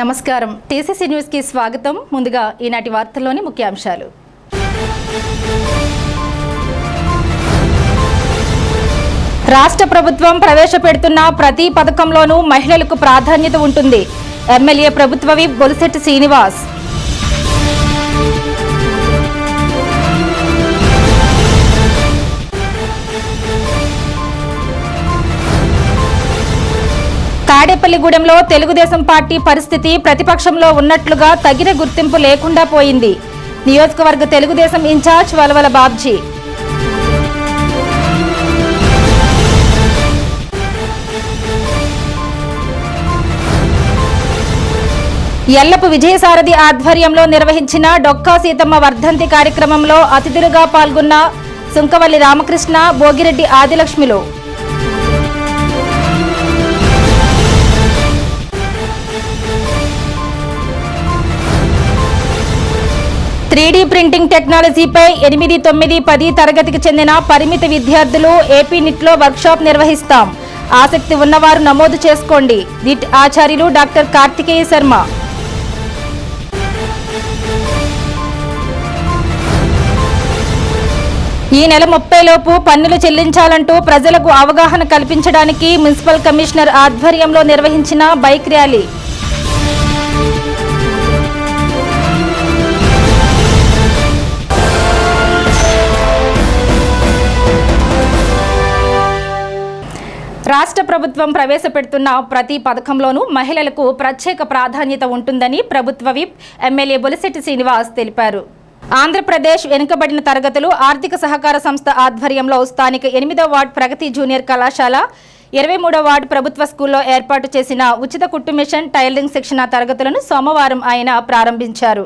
నమస్కారం. TCC news కి స్వాగతం. ముందుగా ఈనాటి వార్తల్లోని ముఖ్యాంశాలు. రాష్ట్ర ప్రభుత్వం ప్రవేశపెడుతున్న ప్రతి పథకంలోనూ మహిళలకు ప్రాధాన్యత ఉంటుంది. ఎమ్మెల్యే ప్రభుత్వ విప్ బొలిశెట్టి శ్రీనివాస్. తాడేపల్లిగూడెంలో తెలుగుదేశం పార్టీ పరిస్థితి ప్రతిపక్షంలో ఉన్నట్లుగా తగిన గుర్తింపు లేకుండా పోయింది. నియోజకవర్గ తెలుగుదేశం ఇన్ఛార్జ్ వలవల బాబ్జీ. ఎల్లపు విజయసారథి ఆధ్వర్యంలో నిర్వహించిన డొక్కా సీతమ్మ వర్ధంతి కార్యక్రమంలో అతిథులుగా పాల్గొన్న సుంకవల్లి రామకృష్ణ, భోగిరెడ్డి ఆదిలక్ష్మిలు. త్రీడీ ప్రింటింగ్ టెక్నాలజీపై 8, 9, 10 తరగతికి చెందిన పరిమిత విద్యార్థులు ఏపీ నిట్లో వర్క్షాప్ నిర్వహిస్తాం. ఆసక్తి ఉన్నవారు నమోదు చేసుకోండి. నిట్ ఆచార్యులు డాక్టర్ కార్తికేయ శర్మ. ఈ నెల 30 లోపు పన్నులు చెల్లించాలంటూ ప్రజలకు అవగాహన కల్పించడానికి మున్సిపల్ కమిషనర్ ఆధ్వర్యంలో నిర్వహించిన బైక్ ర్యాలీ. రాష్ట్ర ప్రభుత్వం ప్రవేశపెడుతున్న ప్రతి పథకంలోనూ మహిళలకు ప్రత్యేక ప్రాధాన్యత ఉంటుందని ప్రభుత్వ విప్ ఎమ్మెల్యే బొలిశెట్టి శ్రీనివాస్ తెలిపారు. ఆంధ్రప్రదేశ్ వెనుకబడిన తరగతులు ఆర్థిక సహకార సంస్థ ఆధ్వర్యంలో స్థానిక 8వ వార్డు ప్రగతి జూనియర్ కళాశాల, 23వ వార్డు ప్రభుత్వ స్కూల్లో ఏర్పాటు చేసిన ఉచిత కుట్టు మిషన్, టైలరింగ్ శిక్షణ తరగతులను సోమవారం ఆయన ప్రారంభించారు.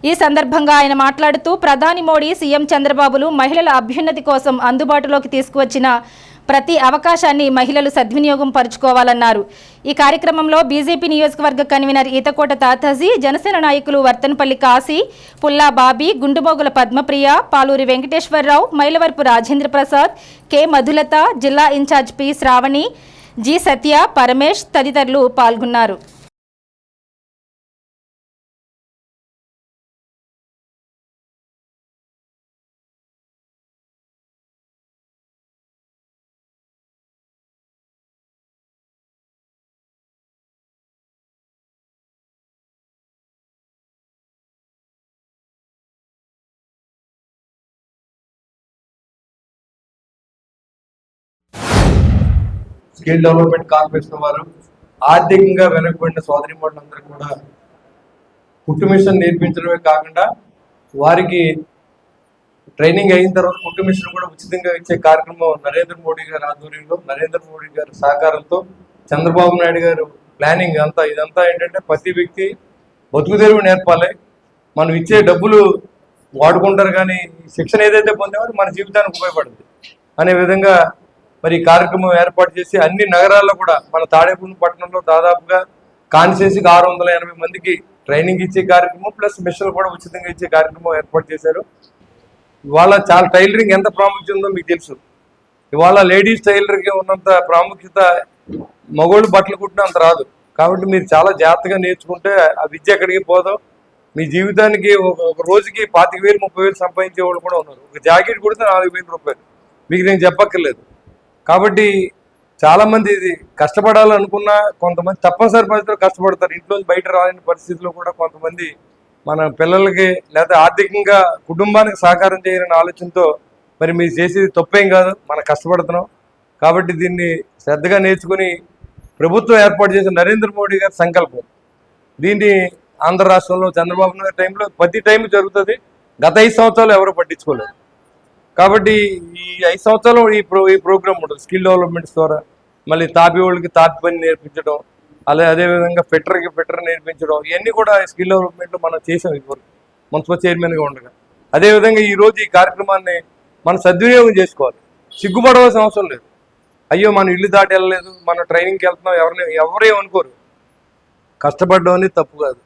ఈ సందర్భంగా ఆయన మాట్లాడుతూ ప్రధాని మోడీ, సీఎం చంద్రబాబులు మహిళల అభ్యున్నతి కోసం అందుబాటులోకి తీసుకువచ్చిన ప్రతి అవకాశాన్ని మహిళలు సద్వినియోగం పరుచుకోవాలన్నారు. ఈ కార్యక్రమంలో బీజేపీ నియోజకవర్గ కన్వీనర్ ఈతకోట తాతాజీ, జనసేన నాయకులు వర్తన్పల్లి కాశీ, పుల్లా బాబీ, గుండుమోగుల పద్మప్రియ, పాలూరి వెంకటేశ్వరరావు, మైలవరపు రాజేంద్ర ప్రసాద్, కె మధులత, జిల్లా ఇన్ఛార్జ్ పి శ్రావణి, జి సత్య, పరమేష్ తదితరులు పాల్గొన్నారు. స్కిల్ డెవలప్మెంట్ కార్పొరేషన్ వారు ఆర్థికంగా వెనుకబడిన సోదరీమణులందరూ కూడా కుట్టు మిషన్ నేర్పించడమే కాకుండా వారికి ట్రైనింగ్ అయిన తర్వాత కుట్టు మిషన్ కూడా ఉచితంగా ఇచ్చే కార్యక్రమం నరేంద్ర మోడీ గారి ఆధ్వర్యంలో, నరేంద్ర మోడీ గారి సహకారంతో, చంద్రబాబు నాయుడు గారు ప్లానింగ్ ఇదంతా ఏంటంటే ప్రతి వ్యక్తి బతుకుదెరువు నేర్పాలి, మనం ఇచ్చే డబ్బులు వాడుకుంటారు కానీ శిక్షణ ఏదైతే పొందామో మన జీవితానికి ఉపయోగపడుతుంది అనే విధంగా మరి కార్యక్రమం ఏర్పాటు చేసి అన్ని నగరాల్లో కూడా మన తాడేపల్లి పట్టణంలో దాదాపుగా కాన్స్టిట్యున్సీకి 680 మందికి ట్రైనింగ్ ఇచ్చే కార్యక్రమం ప్లస్ మిషన్లు కూడా ఉచితంగా ఇచ్చే కార్యక్రమం ఏర్పాటు చేశారు. ఇవాళ చాలా టైలరింగ్ ఎంత ప్రాముఖ్యత ఉందో మీకు తెలుసు. ఇవాళ లేడీస్ టైలర్కి ఉన్నంత ప్రాముఖ్యత మగోళ్ళు బట్టలు కుట్టిన అంత రాదు. కాబట్టి మీరు చాలా జాగ్రత్తగా నేర్చుకుంటే ఆ విద్య ఎక్కడికి పోదో. మీ జీవితానికి ఒక రోజుకి 25,000, 30,000 సంపాదించే వాళ్ళు కూడా ఉన్నారు. ఒక జాకెట్ కుడితే 4,000 రూపాయలు, మీకు నేను చెప్పక్కర్లేదు. కాబట్టి చాలామంది ఇది కష్టపడాలనుకున్నా కొంతమంది తప్పనిసరి పరిస్థితుల్లో కష్టపడతారు. ఇంట్లో బయట రాని పరిస్థితుల్లో కూడా కొంతమంది మన పిల్లలకి లేదా ఆర్థికంగా కుటుంబానికి సహకారం చేయాలనే ఆలోచనతో మరి మీరు చేసేది తప్పేం కాదు, మనం కష్టపడుతున్నాం. కాబట్టి దీన్ని శ్రద్ధగా నేర్చుకుని ప్రభుత్వం ఏర్పాటు చేసిన నరేంద్ర మోడీ గారి సంకల్పం, దీన్ని ఆంధ్ర రాష్ట్రంలో చంద్రబాబు నాయుడు టైంలో ప్రతి టైం జరుగుతుంది. గత 5 సంవత్సరాలు ఎవరు పట్టించుకోలేదు. కాబట్టి ఈ 5 సంవత్సరాలు ఈ ప్రోగ్రామ్ ఉంటుంది. స్కిల్ డెవలప్మెంట్స్ ద్వారా మళ్ళీ తాపి వాళ్ళకి తాపి పని నేర్పించడం, అదేవిధంగా ఫిట్టర్ నేర్పించడం, ఇవన్నీ కూడా స్కిల్ డెవలప్మెంట్లో మనం చేసాం ఇప్పుడు మున్సిపల్ చైర్మన్గా ఉండగా. అదేవిధంగా ఈరోజు ఈ కార్యక్రమాన్ని మనం సద్వినియోగం చేసుకోవాలి. సిగ్గుపడవలసిన అవసరం లేదు. అయ్యో మనం ఇల్లు దాటి వెళ్ళలేదు, మనం ట్రైనింగ్కి వెళ్తున్నాం, ఎవరే అనుకోరు. కష్టపడడం అనేది తప్పు కాదు,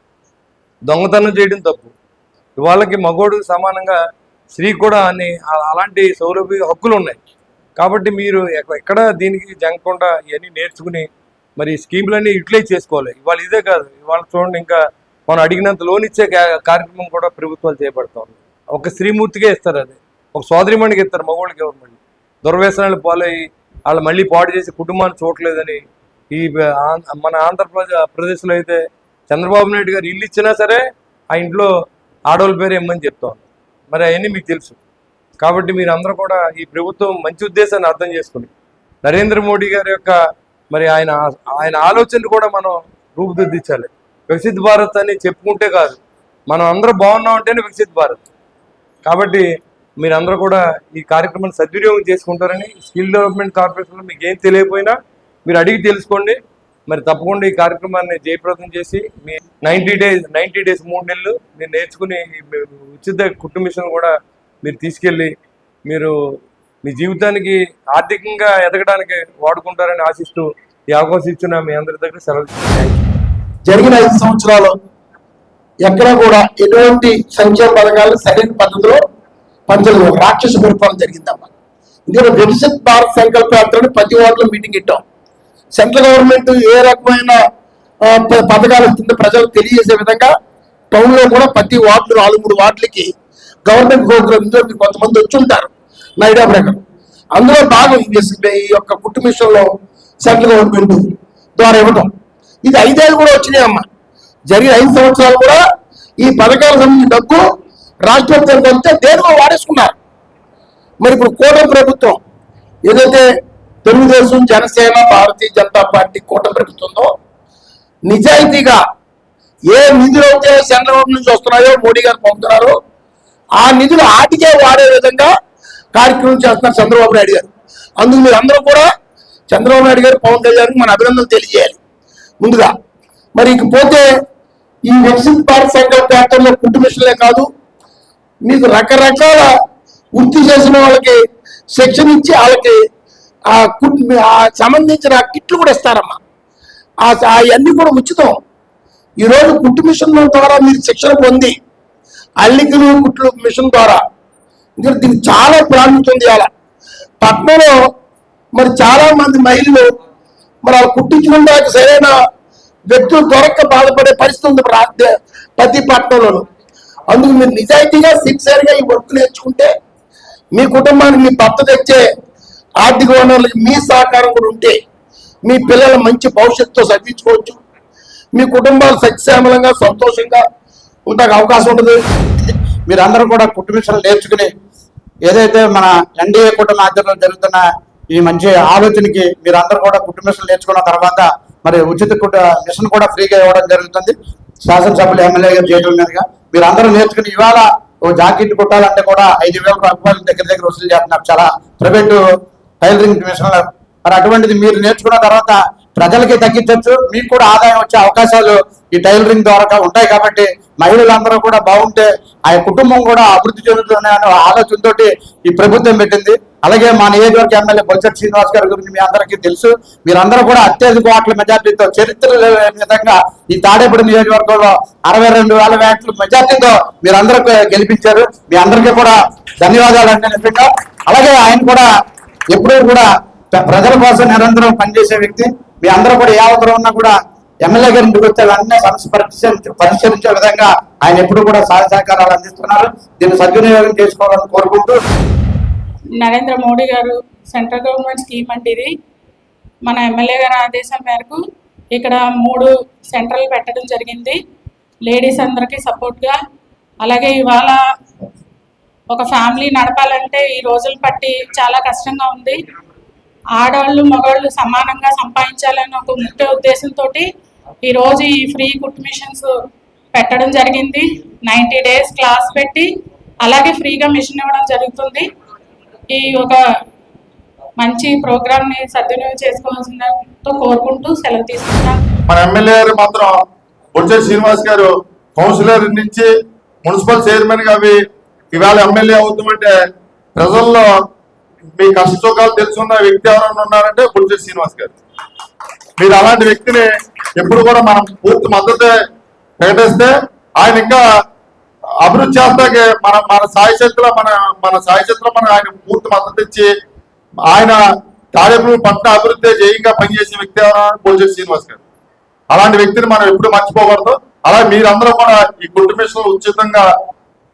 దొంగతనం చేయడం తప్పు. ఇవాళకి మగోడు సమానంగా స్త్రీ కూడా అలాంటి సౌలభ్య హక్కులు ఉన్నాయి. కాబట్టి మీరు ఎక్కడ దీనికి జంగకుండా ఇవన్నీ నేర్చుకుని మరి ఈ స్కీములన్నీ యూటిలైజ్ చేసుకోవాలి. ఇవాళ ఇదే కాదు, ఇవాళ చూడండి ఇంకా మనం అడిగినంత లోన్ ఇచ్చే కార్యక్రమం కూడా ప్రభుత్వాలు చేపడతాం. ఒక స్త్రీమూర్తికే ఇస్తారు, అది ఒక సోదరిమణికి ఇస్తారు, మగవాళ్ళకి ఎవరు మళ్ళీ దుర్వ్యసనాలు పాలయ్యి వాళ్ళు మళ్ళీ పాడు చేసి కుటుంబాన్ని చూడలేదని. ఈ మన ఆంధ్రప్రదేశ్లో అయితే చంద్రబాబు నాయుడు గారు ఇల్లు ఇచ్చినా సరే ఆ ఇంట్లో ఆడవాళ్ళ పేరు ఇమ్మని చెప్తాం. మరి అవన్నీ మీకు తెలుసు. కాబట్టి మీరు అందరూ కూడా ఈ ప్రభుత్వం మంచి ఉద్దేశాన్ని అర్థం చేసుకుని నరేంద్ర మోడీ గారి యొక్క మరి ఆయన ఆలోచనలు కూడా మనం రూపుదిద్దించాలి. వికసిత్ భారత్ అని చెప్పుకుంటే కాదు, మనం అందరూ బాగున్నాం అంటేనే వికసిత్ భారత్. కాబట్టి మీరందరూ కూడా ఈ కార్యక్రమాన్ని సద్వినియోగం చేసుకుంటారని, స్కిల్ డెవలప్మెంట్ కార్పొరేషన్లో మీకు ఏం తెలియకపోయినా మీరు అడిగి తెలుసుకోండి. మరి తప్పకుండా ఈ కార్యక్రమాన్ని జయప్రదం చేసి మీ 90 డేస్ 3 నెలలు మీరు నేర్చుకుని ఉచిత కుట్టు మిషన్ కూడా మీరు తీసుకెళ్ళి మీరు మీ జీవితానికి ఆర్థికంగా ఎదగడానికి వాడుకుంటారని ఆశిస్తూ ఈ అవకాశం ఇచ్చిన మీ అందరి దగ్గర సెలవు. జరిగిన 5 సంవత్సరాలు ఎక్కడ కూడా ఎటువంటి సంక్షేమ పథకాలు సరైన పద్ధతిలో పనిచేయలేదు. రాక్షస పరిపాలన జరిగిందమ్మా. ఇందులో వికసిత్ భారత్ సంకల్ప యాత్రని ప్రతి వార్డులో మీటింగ్ ఇట్టాం. సెంట్రల్ గవర్నమెంట్ ఏ రకమైన పథకాలు ఇస్తుందో ప్రజలకు తెలియజేసే విధంగా టౌన్లో కూడా ప్రతి వార్డులు 4-3 వార్డులకి గవర్నమెంట్ ప్రోగ్రామ్, ఇందులో మీరు కొంతమంది వచ్చి ఉంటారు నా ఐడియా ప్రకారం. అందులో భాగం ఈ యొక్క కుట్టు మిషన్లో సెంట్రల్ గవర్నమెంట్ ద్వారా ఇవ్వటం. ఇది 5 ఏళ్ళు కూడా వచ్చినాయి అమ్మా. జరిగిన 5 సంవత్సరాలు కూడా ఈ పథకాలకు సంబంధించిన డబ్బు రాష్ట్ర ప్రభుత్వానికి వస్తే దేనికో వాడేసుకున్నారు. మరి ఇప్పుడు కూటమి ప్రభుత్వం ఏదైతే తెలుగుదేశం, జనసేన, భారతీయ జనతా పార్టీ కూటమి ప్రభుత్వంలో నిజాయితీగా ఏ నిధులు అయితే సెంట్రల్ గవర్నమెంట్ నుంచి వస్తున్నాయో, మోడీ గారు పంపుతున్నారో ఆ నిధులు ఆటికే వాడే విధంగా కార్యక్రమం చేస్తున్నారు చంద్రబాబు నాయుడు గారు. అందుకు మీరు అందరూ కూడా చంద్రబాబు నాయుడు గారు, పవన్ కళ్యాణ్కి మన అభినందనలు తెలియజేయాలి ముందుగా. మరి ఇకపోతే ఈ వికసిత్ భారత్ సంకల్ప యాత్రలో కుట్టు మిషన్లే కాదు, మీకు రకరకాల వృత్తి చేసిన వాళ్ళకి శిక్షణ ఇచ్చి వాళ్ళకి సంబంధించిన కిట్లు కూడా ఇస్తారమ్మా. అవన్నీ కూడా ఉచితం. ఈరోజు కుట్టు మిషన్ ద్వారా మీరు శిక్షణ పొంది అల్లికలు కుట్లు మిషన్ ద్వారా దీనికి చాలా ప్రాముఖ్యత ఉంది. అలా పట్టణంలో మరి చాలా మంది మహిళలు మరి వాళ్ళు కుట్టించుకోవడానికి సరైన వ్యక్తులు దొరక్క బాధపడే పరిస్థితి ఉంది ప్రతి పట్టణంలోనూ. అందుకు మీరు నిజాయితీగా సిన్సియర్గా ఈ వర్క్ నేర్చుకుంటే మీ కుటుంబానికి మీ భర్త తెచ్చే ఆర్థిక వనరులకి మీ సహకారం కూడా ఉంటే మీ పిల్లల మంచి భవిష్యత్తుతో చదివించుకోవచ్చు. మీ కుటుంబాలు సత్యశ్యామలంగా సంతోషంగా ఉండడానికి అవకాశం ఉంటుంది. మీరందరూ కూడా కుట్టు మిషన్లు నేర్చుకుని ఏదైతే మన ఎన్డీఏ కూటమి ఆధ్వర్యంలో జరుగుతున్న ఈ మంచి ఆలోచనకి మీరందరూ కూడా కుట్టు మిషన్లు నేర్చుకున్న తర్వాత మరి ఉచిత మిషన్ కూడా ఫ్రీగా ఇవ్వడం జరుగుతుంది. శాసనసభ్యులు, ఎమ్మెల్యే గారు చేయడం మీదుగా మీరందరూ నేర్చుకుని ఇవాళ ఓ జాకెట్ కుట్టాలంటే కూడా 5,000 రూపాయలు దగ్గర వసూలు చేస్తున్నారు చాలా ప్రైవేటు టైలరింగ్ మిషన్లు. మరి అటువంటిది మీరు నేర్చుకున్న తర్వాత ప్రజలకి తగ్గించవచ్చు, మీకు కూడా ఆదాయం వచ్చే అవకాశాలు ఈ టైలరింగ్ ద్వారా ఉంటాయి. కాబట్టి మహిళలందరూ కూడా బాగుంటే ఆ కుటుంబం కూడా అభివృద్ధి చెందుతుందనే ఆలోచనతో ఈ ప్రభుత్వం పెట్టింది. అలాగే మా నియోజకవర్గ ఎమ్మెల్యే బొలిశెట్టి శ్రీనివాస్ గారి గురించి మీ అందరికీ తెలుసు. మీరందరూ కూడా అత్యధిక ఓట్ల మెజార్టీతో చరిత్ర విధంగా ఈ తాడేపల్లి నియోజకవర్గంలో 62,000 ఓట్ల మెజార్టీతో మీరందరూ గెలిపించారు. మీ అందరికీ కూడా ధన్యవాదాలు అంటే నిజంగా. అలాగే ఆయన కూడా ఎప్పుడూ కూడా ప్రజల కోసం నిరంతరం పనిచేసే వ్యక్తి. మీ అందరూ కూడా ఏ అవసరం ఉన్నా కూడా ఎమ్మెల్యే గారి ఇంటికి వచ్చే అన్ని సమస్య పరిష్కరించే విధంగా ఆయన ఎప్పుడు కూడా సహాయ సహకారాలు అందిస్తున్నారు. దీన్ని సద్వినియోగం చేసుకోవాలని కోరుకుంటూ, నరేంద్ర మోడీ గారు సెంట్రల్ గవర్నమెంట్ స్కీమ్ అంటే ఇది మన ఎమ్మెల్యే గారి ఆదేశం మేరకు ఇక్కడ 3 సెంటర్లు పెట్టడం జరిగింది లేడీస్ అందరికీ సపోర్ట్గా. అలాగే ఇవాళ ఒక ఫ్యామిలీ నడపాలంటే ఈ రోజులు పట్టి చాలా కష్టంగా ఉంది. ఆడవాళ్ళు మగవాళ్ళు సమానంగా సంపాదించాలని ఒక ముఖ్య ఉద్దేశంతో ఈరోజు ఈ ఫ్రీ కుట్ మిషన్స్ పెట్టడం జరిగింది. 90 డేస్ క్లాస్ పెట్టి అలాగే ఫ్రీగా మిషన్ ఇవ్వడం జరుగుతుంది. ఈ ఒక మంచి ప్రోగ్రామ్ని సద్వినియోగం చేసుకోవాల్సిందో కోరుకుంటూ సెలవు తీసుకుంటాను. మన ఎమ్మెల్యే గారు మాత్రం బొలిశెట్టి శ్రీనివాస్ గారు కౌన్సిలర్ నుంచి మున్సిపల్ చైర్మన్ గా ఇవాళ ఎమ్మెల్యే అవుతామంటే ప్రజల్లో మీ కష్ట సుఖాలు తెలుసున్న వ్యక్తి ఎవరైనా ఉన్నారంటే బొలిశెట్టి శ్రీనివాస్ గారు. మీరు అలాంటి వ్యక్తిని ఎప్పుడు కూడా మనం పూర్తి మద్దతు ప్రకటిస్తే ఆయన ఇంకా అభివృద్ధి చేస్తాకే మన సాయశక్తిలో మన సాయశక్తిలో మనం ఆయన పూర్తి మద్దతు ఇచ్చి ఆయన తాడేపల్లి పట్టణ అభివృద్ధి జయంగా పనిచేసే వ్యక్తి ఎవరైనా బొలిశెట్టి శ్రీనివాస్ గారు. అలాంటి వ్యక్తిని మనం ఎప్పుడు మర్చిపోకూడదు. అలా మీరందరూ కూడా ఈ కుట్టు మిషన్ ఉచితంగా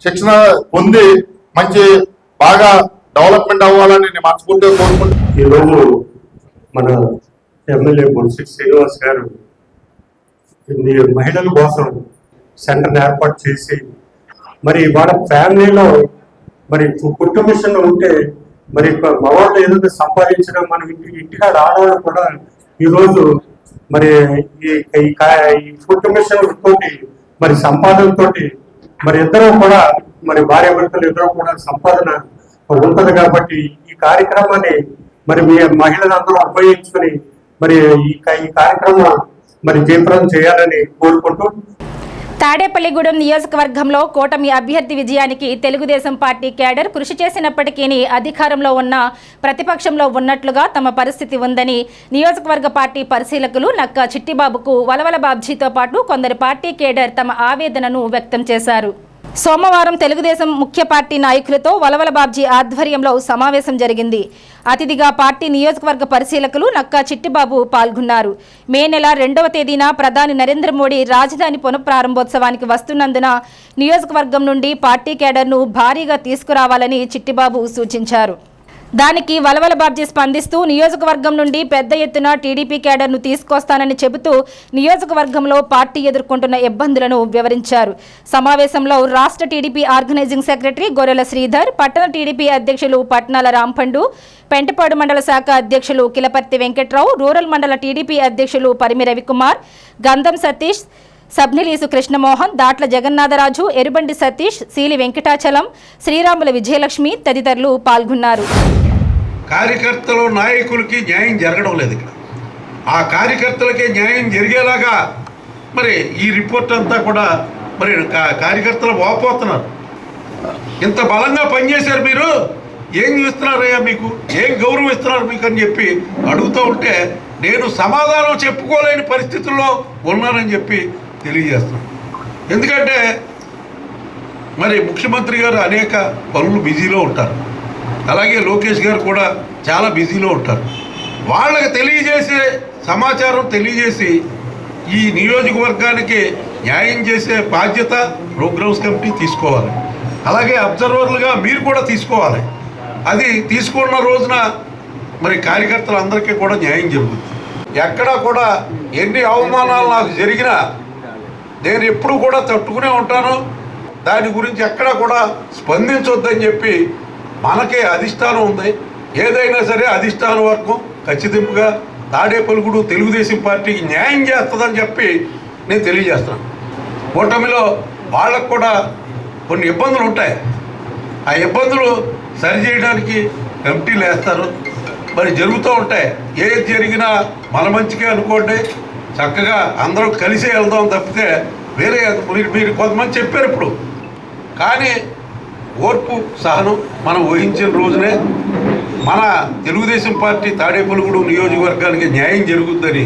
శిక్షణ పొంది మంచి బాగా డెవలప్మెంట్ అవ్వాలని నేను మనస్ఫూర్తిగా కోరుకుంటున్నాను. ఈరోజు మన ఎమ్మెల్యే బొలిశెట్టి శ్రీనివాస్ గారు మహిళల కోసం సెంటర్ని ఏర్పాటు చేసి మరి వాళ్ళ ఫ్యామిలీలో మరి కుట్టు మిషన్ ఉంటే మరి మగవాళ్ళు ఏదైతే సంపాదించడం మన ఇంటికాడ ఆడవాళ్ళు కూడా ఈరోజు మరి ఈ కుట్టు మిషన్ తోటి మరి సంపాదనతోటి మరి ఇద్దరు కూడా మరి భార్య భర్తలు ఇద్దరు కూడా సంపాదన ఉంటది. కాబట్టి ఈ కార్యక్రమాన్ని మరి మీ మహిళలందరూ ఉపయోగించుకుని మరి ఈ కార్యక్రమం మరి జయప్రదం చేయాలని కోరుకుంటూ తాడేపల్లిగూడెం నియోజకవర్గంలో కూటమి అభ్యర్థి విజయానికి తెలుగుదేశం పార్టీ కేడర్ కృషి చేసినప్పటికీ అధికారంలో ఉన్న ప్రతిపక్షంలో ఉన్నట్లుగా తమ పరిస్థితి ఉందని నియోజకవర్గ పార్టీ పరిశీలకులు నక్కా చిట్టిబాబుకు వలవల బాబ్జీతో పాటు కొందరు పార్టీ కేడర్ తమ ఆవేదనను వ్యక్తం చేశారు. సోమవారం తెలుగుదేశం ముఖ్య పార్టీ నాయకులతో వలవల బాబ్జీ ఆధ్వర్యంలో సమావేశం జరిగింది. అతిథిగా పార్టీ నియోజకవర్గ పరిశీలకులు నక్కా చిట్టిబాబు పాల్గొన్నారు. మే నెల 2వ తేదీన ప్రధాని నరేంద్ర మోడీ రాజధాని పునఃప్రారంభోత్సవానికి వస్తున్నందున నియోజకవర్గం నుండి పార్టీ కేడర్ను భారీగా తీసుకురావాలని చిట్టిబాబు సూచించారు. దానికి వలవల బాబ్జీ స్పందిస్తూ నియోజకవర్గం నుండి పెద్ద ఎత్తున టీడీపీ కేడర్ను తీసుకొస్తానని చెబుతూ నియోజకవర్గంలో పార్టీ ఎదుర్కొంటున్న ఇబ్బందులను వివరించారు. సమావేశంలో రాష్ట్ర టీడీపీ ఆర్గనైజింగ్ సెక్రటరీ గొర్రెల శ్రీధర్, పట్టణ టీడీపీ అధ్యక్షులు పట్నాల రాంపండు, పెంటపాడు మండల శాఖ అధ్యక్షులు కిలపర్తి వెంకట్రావు, రూరల్ మండల టీడీపీ అధ్యక్షులు పరిమి రవికుమార్, గంధం సతీష్, సబ్నిలీసు కృష్ణమోహన్, దాట్ల జగన్నాథరాజు, ఎరుబండి సతీష్, సీలి వెంకటాచలం, శ్రీరాముల విజయలక్ష్మి తదితరులు పాల్గొన్నారు. కార్యకర్తలు నాయకులకి న్యాయం జరగడం లేదు. ఇక్కడ ఆ కార్యకర్తలకే న్యాయం జరిగేలాగా మరి ఈ రిపోర్ట్ అంతా కూడా మరి కార్యకర్తలు వాపోతున్నారు. ఇంత బలంగా పనిచేశారు, మీరు ఏం ఇస్తున్నారయ్యా, మీకు ఏం గౌరవం ఇస్తున్నారు మీకు అని చెప్పి అడుగుతూ ఉంటే నేను సమాధానం చెప్పుకోలేని పరిస్థితుల్లో ఉన్నానని చెప్పి తెలియజేస్తున్నాను. ఎందుకంటే మరి ముఖ్యమంత్రి గారు అనేక పనులు బిజీలో ఉంటారు, అలాగే లోకేష్ గారు కూడా చాలా బిజీలో ఉంటారు. వాళ్ళకి తెలియజేసే సమాచారం తెలియజేసి ఈ నియోజకవర్గానికి న్యాయం చేసే బాధ్యత ప్రోగ్రామ్స్ కమిటీ తీసుకోవాలి. అలాగే అబ్జర్వర్లుగా మీరు కూడా తీసుకోవాలి. అది తీసుకున్న రోజున మరి కార్యకర్తలందరికీ కూడా న్యాయం జరుగుతుంది. ఎక్కడా కూడా ఎన్ని అవమానాలు నాకు జరిగినా నేను ఎప్పుడు కూడా తట్టుకునే ఉంటాను. దాని గురించి ఎక్కడా కూడా స్పందించొద్దని చెప్పి మనకే అధిష్టానం ఉంది. ఏదైనా సరే అధిష్టానం వరకు ఖచ్చితంగా తాడేపల్లిగూడెం తెలుగుదేశం పార్టీకి న్యాయం చేస్తుందని చెప్పి నేను తెలియజేస్తున్నాను. కూటమిలో వాళ్ళకు కూడా కొన్ని ఇబ్బందులు ఉంటాయి. ఆ ఇబ్బందులు సరిచేయడానికి కమిటీలు వేస్తారు, మరి జరుగుతూ ఉంటాయి. ఏది జరిగినా మన మంచిగా అనుకోండి, చక్కగా అందరం కలిసే వెళ్దాం తప్పితే వేరే మీరు కొంతమంది చెప్పారు ఇప్పుడు. కానీ ఓర్పు సహనం మనం వహించిన రోజునే మన తెలుగుదేశం పార్టీ తాడేపల్లిగూడెం నియోజకవర్గానికి న్యాయం జరుగుతుందని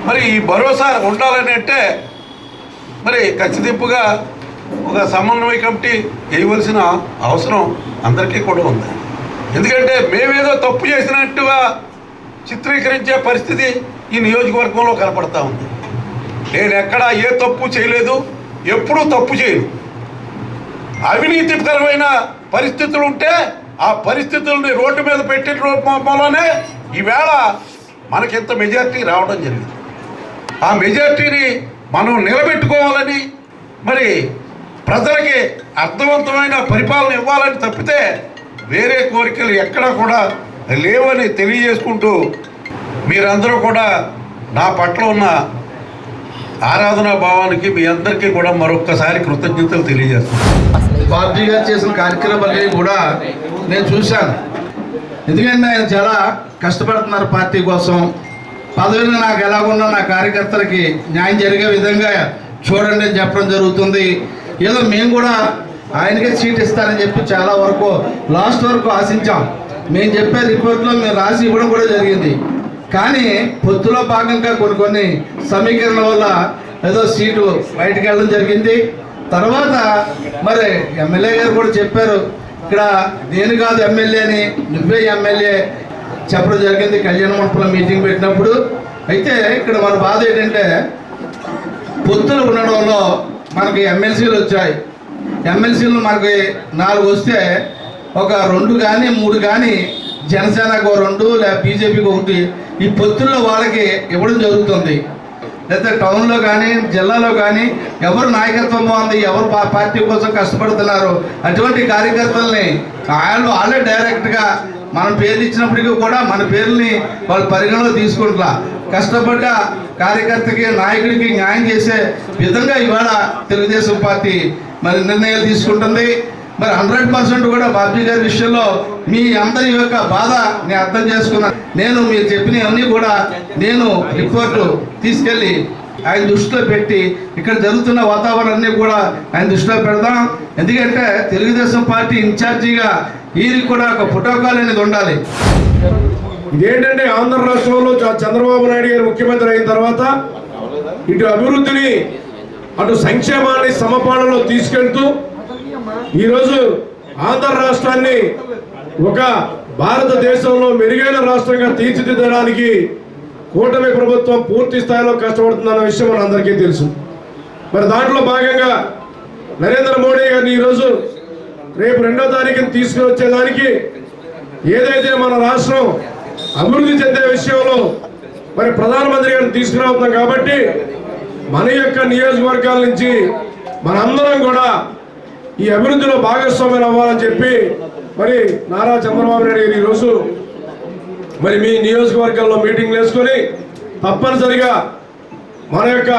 మరి ఈ భరోసా ఉండాలని అంటే మరి ఖచ్చితంగా ఒక సమన్వయ కమిటీ వేయవలసిన అవసరం అందరికీ కూడా ఉంది. ఎందుకంటే మేమేదో తప్పు చేసినట్టుగా చిత్రీకరించే పరిస్థితి ఈ నియోజకవర్గంలో కనపడతా ఉంది. నేను ఎక్కడా ఏ తప్పు చేయలేదు, ఎప్పుడూ తప్పు చేయను. అవినీతికరమైన పరిస్థితులు ఉంటే ఆ పరిస్థితుల్ని రోడ్డు మీద పెట్టిన రూపంలోనే ఈవేళ మనకింత మెజార్టీ రావడం జరిగింది. ఆ మెజార్టీని మనం నిలబెట్టుకోవాలని మరి ప్రజలకి అర్థవంతమైన పరిపాలన ఇవ్వాలని తప్పితే వేరే కోరికలు ఎక్కడా కూడా లేవని తెలియజేసుకుంటూ మీరందరూ కూడా నా పట్ల ఉన్న ఆరాధనా భావానికి మీ అందరికీ కూడా మరొక్కసారి కృతజ్ఞతలు తెలియజేస్తున్నాను. బాబ్జీ గారు చేసిన కార్యక్రమాలన్నీ కూడా నేను చూశాను. ఎందుకంటే ఆయన చాలా కష్టపడుతున్నారు పార్టీ కోసం. పదవిని నాకు ఎలాగున్నా నా కార్యకర్తలకి న్యాయం జరిగే విధంగా చూడండి అని చెప్పడం జరుగుతుంది. ఏదో మేము కూడా ఆయనకే సీట్ ఇస్తారని చెప్పి చాలా వరకు లాస్ట్ వరకు ఆశించాం. మేము చెప్పే రిపోర్ట్లో మేము రాసి ఇవ్వడం కూడా జరిగింది. కానీ పొత్తులో భాగంగా కొన్ని సమీకరణ వల్ల ఏదో సీటు బయటకు వెళ్ళడం జరిగింది. తర్వాత మరి ఎమ్మెల్యే గారు కూడా చెప్పారు, ఇక్కడ నేను కాదు ఎమ్మెల్యేని, నువ్వే ఎమ్మెల్యే, చెప్పడం జరిగింది కళ్యాణ మండపంలో మీటింగ్ పెట్టినప్పుడు. అయితే ఇక్కడ మన బాధ ఏంటంటే పొత్తులు ఉండడంలో మనకి ఎమ్మెల్సీలు వచ్చాయి. ఎమ్మెల్సీలు మనకి 4 వస్తే ఒక 2 కానీ 3 కానీ జనసేనకు 2 లేదా బీజేపీకి 1 ఈ పొత్తుల్లో వాళ్ళకి ఇవ్వడం జరుగుతుంది. లేకపోతే టౌన్లో కానీ జిల్లాలో కానీ ఎవరు నాయకత్వం బాగుంది, ఎవరు పార్టీ కోసం కష్టపడుతున్నారు అటువంటి కార్యకర్తల్ని వాళ్ళే డైరెక్ట్గా మనం పేర్లు ఇచ్చినప్పటికీ కూడా మన పేర్లని వాళ్ళు పరిగణలో తీసుకుంటా కష్టపడ్డ కార్యకర్తకి నాయకుడికి న్యాయం చేసే విధంగా ఇవాళ తెలుగుదేశం పార్టీ మరి నిర్ణయాలు తీసుకుంటుంది. మరి 100% కూడా బాబ్జీ గారి విషయంలో మీ అందరి యొక్క బాధ నేను అర్థం చేసుకున్నాను. నేను మీరు చెప్పినవన్నీ కూడా నేను రిపోర్టు తీసుకెళ్ళి ఆయన దృష్టిలో పెట్టి ఇక్కడ జరుగుతున్న వాతావరణాన్ని కూడా ఆయన దృష్టిలో పెడదాం. ఎందుకంటే తెలుగుదేశం పార్టీ ఇన్ఛార్జిగా వీరికి కూడా ఒక ప్రోటోకాల్ అనేది ఉండాలి. ఇదేంటంటే ఆంధ్ర రాష్ట్రంలో చంద్రబాబు నాయుడు గారు ముఖ్యమంత్రి అయిన తర్వాత ఇటు అభివృద్ధిని అటు సంక్షేమాన్ని సమపాలనలో తీసుకెళ్తూ ఈరోజు ఆంధ్ర రాష్ట్రాన్ని ఒక భారతదేశంలో మెరుగైన రాష్ట్రంగా తీర్చిదిద్దడానికి కూటమి ప్రభుత్వం పూర్తి స్థాయిలో కష్టపడుతుందన్న విషయం మన అందరికీ తెలుసు. మరి దాంట్లో భాగంగా నరేంద్ర మోడీ గారిని ఈరోజు రేపు 2వ తారీఖున తీసుకుని వచ్చేదానికి ఏదైతే మన రాష్ట్రం అభివృద్ధి చెందే విషయంలో మరి ప్రధానమంత్రి గారిని తీసుకురావుతున్నాం కాబట్టి మన యొక్క నియోజకవర్గాల నుంచి మనందరం కూడా ఈ అభివృద్ధిలో భాగస్వామ్యం అవ్వాలని చెప్పి మరి నారా చంద్రబాబు నాయుడు గారు ఈరోజు మరి మీ నియోజకవర్గాల్లో మీటింగ్లు వేసుకొని తప్పనిసరిగా మన యొక్క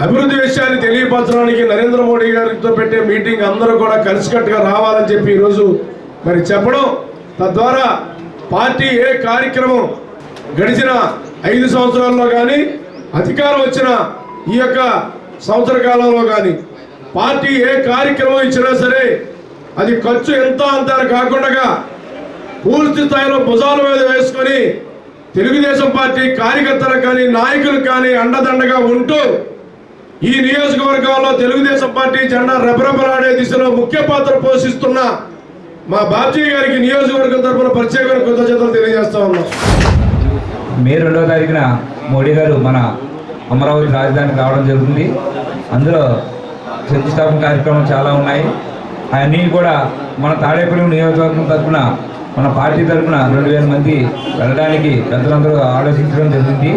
అభివృద్ధి విషయాన్ని తెలియపరచడానికి నరేంద్ర మోడీ గారితో పెట్టే మీటింగ్ అందరూ కూడా కలిసికట్టుగా రావాలని చెప్పి ఈరోజు మరి చెప్పడం, తద్వారా పార్టీ ఏ కార్యక్రమం గడిచిన 5 సంవత్సరాల్లో కానీ అధికారం వచ్చిన ఈ యొక్క సంవత్సర కాలంలో కానీ పార్టీ ఏ కార్యక్రమం ఇచ్చినా సరే అది ఖర్చు ఎంత అంత కాకుండా పూర్తి స్థాయిలో భుజాల మీద వేసుకొని తెలుగుదేశం పార్టీ కార్యకర్తలకు కానీ నాయకులకు కానీ అండదండగా ఉంటూ ఈ నియోజకవర్గంలో తెలుగుదేశం పార్టీ జెండా రెపరెపలాడే దిశలో ముఖ్య పాత్ర పోషిస్తున్న మా బాబ్జీ గారికి నియోజకవర్గం తరఫున ప్రత్యేకమైన కృతజ్ఞతలు తెలియజేస్తా ఉన్నాం. మే 2వ తారీఖున మోడీ గారు మన అమరావతి రాజధానికి రావడం జరుగుతుంది. అందులో శంకుస్థాపన కార్యక్రమాలు చాలా ఉన్నాయి. అవన్నీ కూడా మన తాడేపల్లి నియోజకవర్గం తరఫున మన పార్టీ తరఫున 2000 మంది వెళ్ళడానికి పెద్దలందరూ ఆలోచించడం జరిగింది.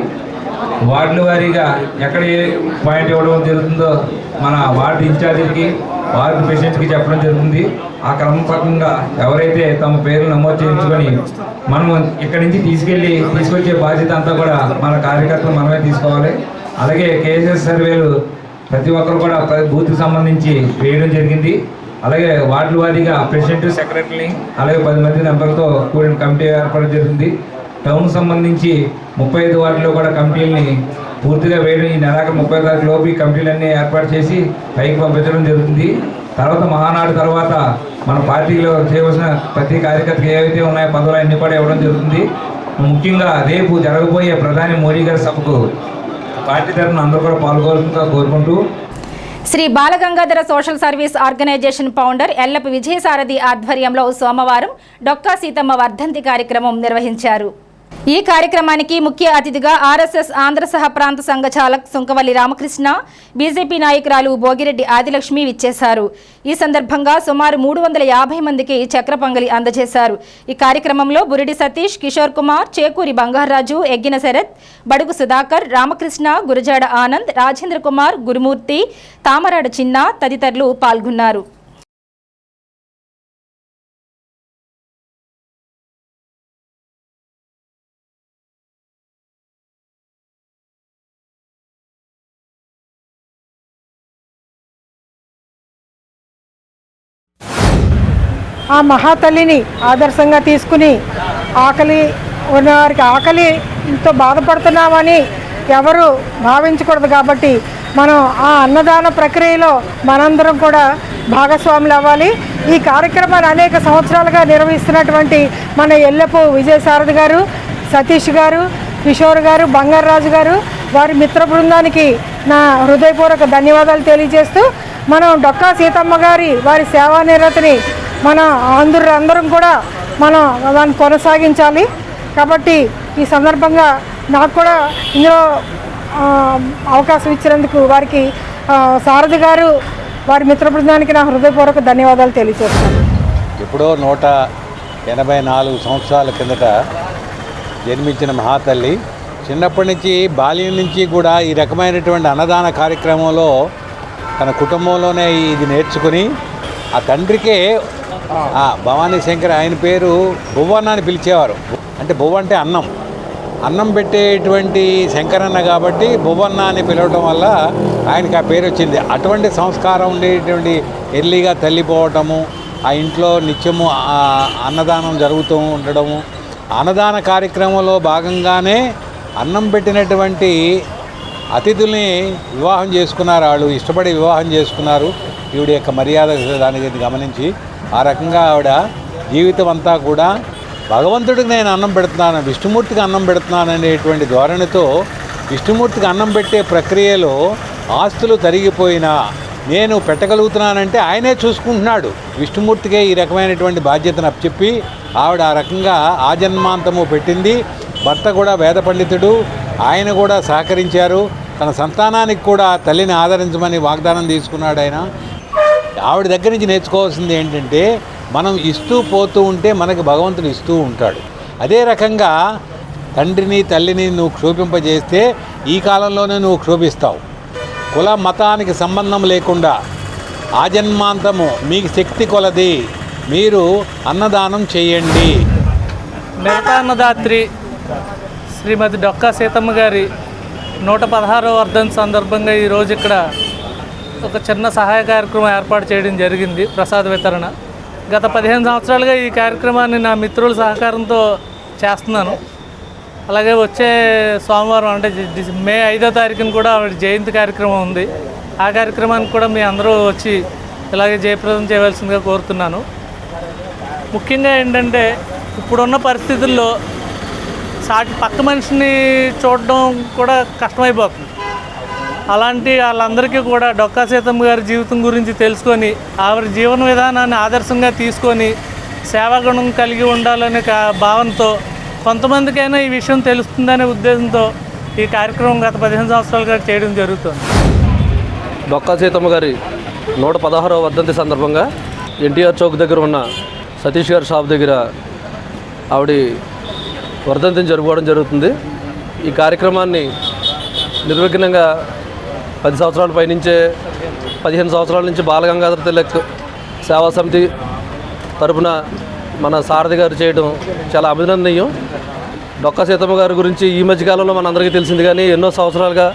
వార్డుల వారీగా ఎక్కడ ఏ పాయింట్ ఇవ్వడం జరుగుతుందో మన వార్డు ఇన్ఛార్జికి వార్డు ప్రెసిడెంట్కి చెప్పడం జరుగుతుంది. ఆ క్రమం ప్రకారంగా ఎవరైతే తమ పేర్లు నమోదు చేయించుకొని మనం ఇక్కడి నుంచి తీసుకొచ్చే బాధ్యత అంతా కూడా మన కార్యకర్తలు మనమే తీసుకోవాలి. అలాగే కేఎస్ఎస్ సర్వేలు ప్రతి ఒక్కరు కూడా బూత్కి సంబంధించి వేయడం జరిగింది. అలాగే వార్డుల వారీగా ప్రెసిడెంట్, సెక్రటరీని అలాగే 10 మంది మెంబర్లతో కూడిన కమిటీ ఏర్పడడం జరిగింది. టౌన్ సంబంధించి 35 వార్డుల్లో కూడా కమిటీలని పూర్తిగా వేయడం, ఈ నెలాఖరు 30 తారీఖు లోపు ఈ కమిటీలన్నీ ఏర్పాటు చేసి పైకి పంపించడం జరుగుతుంది. తర్వాత మహానాడు తర్వాత మన పార్టీలో చేయవలసిన ప్రతి కార్యకర్తకి ఏవైతే ఉన్నాయో పదవులు అన్నీ కూడా ఇవ్వడం జరుగుతుంది. ముఖ్యంగా రేపు జరగబోయే ప్రధాని మోడీ గారి సభకు పార్టీ తరఫున అందరూ కూడా పాల్గొనాలని కోరుకుంటూ Shri Balagangadhara social service organisation founder Ellappa Vijayasarathi ఆధ్వర్యంలో సోమవారం డొక్కా సీతమ్మ వర్ధంతి కార్యక్రమం నిర్వహించారు. ఈ కార్యక్రమానికి ముఖ్య అతిథిగా ఆర్ఎస్ఎస్ ఆంధ్ర సహ ప్రాంత సంఘ చాలక్ సుంకవల్లి రామకృష్ణ, బీజేపీ నాయకురాలు భోగిరెడ్డి ఆదిలక్ష్మి విచ్చేశారు. ఈ సందర్భంగా సుమారు 350 మందికి చక్ర పొంగలి అందజేశారు. ఈ కార్యక్రమంలో బురిడి సతీష్, కిషోర్ కుమార్, చేకూరి బంగారాజు, ఎగ్గిన శరత్, బడుగు సుధాకర్, రామకృష్ణ, గురజాడ ఆనంద్, రాజేంద్ర కుమార్, గురుమూర్తి, తామరాడ చిన్న తదితరులు పాల్గొన్నారు. ఆ మహాతల్లిని ఆదర్శంగా తీసుకుని ఆకలి ఉన్నవారికి ఆకలితో బాధపడుతున్నామని ఎవరు భావించకూడదు. కాబట్టి మనం ఆ అన్నదాన ప్రక్రియలో మనందరం కూడా భాగస్వాములు అవ్వాలి. ఈ కార్యక్రమాన్ని అనేక సంవత్సరాలుగా నిర్వహిస్తున్నటువంటి మన ఎల్లపు విజయసారథి గారు, సతీష్ గారు, కిషోర్ గారు, బంగారాజు గారు, వారి మిత్ర బృందానికి నా హృదయపూర్వక ధన్యవాదాలు తెలియజేస్తూ మనం డొక్కా సీతమ్మ గారి వారి సేవానిరతిని మన అందరం కూడా మనం దాన్ని కొనసాగించాలి. కాబట్టి ఈ సందర్భంగా నాకు కూడా ఇందులో అవకాశం ఇచ్చినందుకు వారికి సారథి గారు వారి మిత్ర బృందానికి నా హృదయపూర్వక ధన్యవాదాలు తెలియజేస్తాను. ఎప్పుడో 184 సంవత్సరాల కిందట జన్మించిన మహాతల్లి చిన్నప్పటి నుంచి బాల్యం నుంచి కూడా ఈ రకమైనటువంటి అన్నదాన కార్యక్రమంలో తన కుటుంబంలోనే ఇది నేర్చుకుని ఆ తండ్రికే భవానీ శంకర్ ఆయన పేరు బువ్వన్న అని పిలిచేవారు. అంటే బువ్వ అంటే అన్నం పెట్టేటువంటి శంకరన్న కాబట్టి బువ్వన్న అని పిలవడం వల్ల ఆయనకి ఆ పేరు వచ్చింది. అటువంటి సంస్కారం ఉండేటువంటి ఎర్లీగా తల్లిపోవటము, ఆ ఇంట్లో నిత్యము అన్నదానం జరుగుతూ ఉండడము, అన్నదాన కార్యక్రమంలో భాగంగానే అన్నం పెట్టినటువంటి అతిథుల్ని వివాహం చేసుకున్నారు. వాళ్ళు ఇష్టపడి వివాహం చేసుకున్నారు. ఈవిడ యొక్క మర్యాద దానికి గమనించి ఆ రకంగా ఆవిడ జీవితం అంతా కూడా భగవంతుడికి నేను అన్నం పెడుతున్నాను, విష్ణుమూర్తికి అన్నం పెడుతున్నాను అనేటువంటి ధోరణితో విష్ణుమూర్తికి అన్నం పెట్టే ప్రక్రియలో ఆస్తులు తరిగిపోయినా నేను పెట్టగలుగుతున్నానంటే ఆయనే చూసుకుంటున్నాడు. విష్ణుమూర్తికే ఈ రకమైనటువంటి బాధ్యతను అప్పచెప్పి ఆవిడ ఆ రకంగా ఆజన్మాంతము పెట్టింది. భర్త కూడా వేద పండితుడు, ఆయన కూడా సహకరించారు. తన సంతానానికి కూడా తల్లిని ఆదరించమని వాగ్దానం తీసుకున్నాడు ఆయన. ఆవిడ దగ్గర నుంచి నేర్చుకోవాల్సింది ఏంటంటే మనం ఇస్తూ పోతూ ఉంటే మనకి భగవంతుడు ఇస్తూ ఉంటాడు. అదే రకంగా తండ్రిని తల్లిని నువ్వు క్షోభింపజేస్తే ఈ కాలంలోనే నువ్వు క్షోభిస్తావు. కుల మతానికి సంబంధం లేకుండా ఆజన్మాంతము మీకు శక్తి కొలది మీరు అన్నదానం చేయండి. మిగతా అన్నదాత్రి శ్రీమతి డొక్కా సీతమ్మ గారి 116వ వర్ధంతి సందర్భంగా ఈరోజు ఇక్కడ ఒక చిన్న సహాయ కార్యక్రమం ఏర్పాటు చేయడం జరిగింది, ప్రసాద వితరణ. గత 15 సంవత్సరాలుగా ఈ కార్యక్రమాన్ని నా మిత్రుల సహకారంతో చేస్తున్నాను. అలాగే వచ్చే సోమవారం అంటే మే 5వ తారీఖున కూడా ఆవిడ జయంతి కార్యక్రమం ఉంది. ఆ కార్యక్రమానికి కూడా మీ అందరూ వచ్చి ఇలాగే జయప్రదం చేయవలసిందిగా కోరుతున్నాను. ముఖ్యంగా ఏంటంటే ఇప్పుడున్న పరిస్థితుల్లో పక్క మనిషిని చూడడం కూడా కష్టమైపోతుంది. అలాంటి వాళ్ళందరికీ కూడా డొక్కా సీతమ్మ గారి జీవితం గురించి తెలుసుకొని ఆవిడ జీవన విధానాన్ని ఆదర్శంగా తీసుకొని సేవాగుణం కలిగి ఉండాలనే భావనతో కొంతమందికైనా ఈ విషయం తెలుస్తుందనే ఉద్దేశంతో ఈ కార్యక్రమం గత 15 సంవత్సరాలుగా చేయడం జరుగుతుంది. డొక్కా సీతమ్మ గారి 116వ వర్ధంతి సందర్భంగా ఎన్టీఆర్ చౌక్ దగ్గర ఉన్న సతీష్ గారి షాప్ దగ్గర ఆవిడ వర్ధంతిని జరుపుకోవడం జరుగుతుంది. ఈ కార్యక్రమాన్ని నిర్విఘ్నంగా 10 సంవత్సరాల పైనుంచే 15 సంవత్సరాల నుంచి బాలగంగాధర తిలక్ సేవా సమితి తరపున మన సారథి గారు చేయడం చాలా అభినందనీయం. డొక్కా సీతమ్మ గారి గురించి ఈ మధ్యకాలంలో మనందరికీ తెలిసింది, కానీ ఎన్నో సంవత్సరాలుగా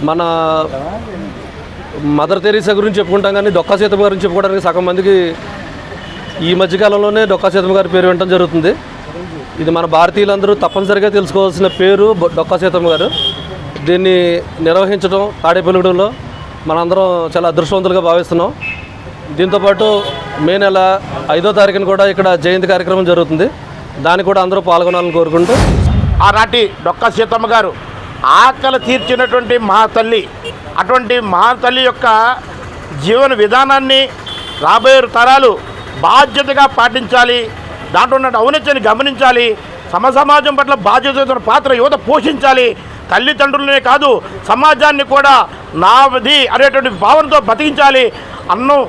మన మదర్ తెరీసా గురించి చెప్పుకుంటాం, కానీ డొక్కా సీతమ్మ గారిని చెప్పుకోవడానికి సగం మందికి ఈ మధ్యకాలంలోనే డొక్కా సీతమ్మ గారి పేరు వినడం జరుగుతుంది. ఇది మన భారతీయులందరూ తప్పనిసరిగా తెలుసుకోవాల్సిన పేరు డొక్కా సీతమ్మ గారు. దీన్ని నిర్వహించడం తాడేపల్లిగూడెంలో మనందరం చాలా అదృష్టవంతులుగా భావిస్తున్నాం. దీంతోపాటు మే నెల 5వ తారీఖున కూడా ఇక్కడ జయంతి కార్యక్రమం జరుగుతుంది. దానికి కూడా అందరూ పాల్గొనాలని కోరుకుంటూ, ఆనాటి డొక్కా సీతమ్మ గారు ఆకలి తీర్చినటువంటి మహాతల్లి, అటువంటి మహాతల్లి యొక్క జీవన విధానాన్ని రాబోయే తరాలు బాధ్యతగా పాటించాలి. దాంట్లో ఉన్న ఔన్నత్యాన్ని గమనించాలి. సమాజం పట్ల బాధ్యత పాత్ర యువత పోషించాలి. తల్లిదండ్రులనే కాదు సమాజాన్ని కూడా నాది అనేటువంటి భావనతో బతికించాలి. అన్నం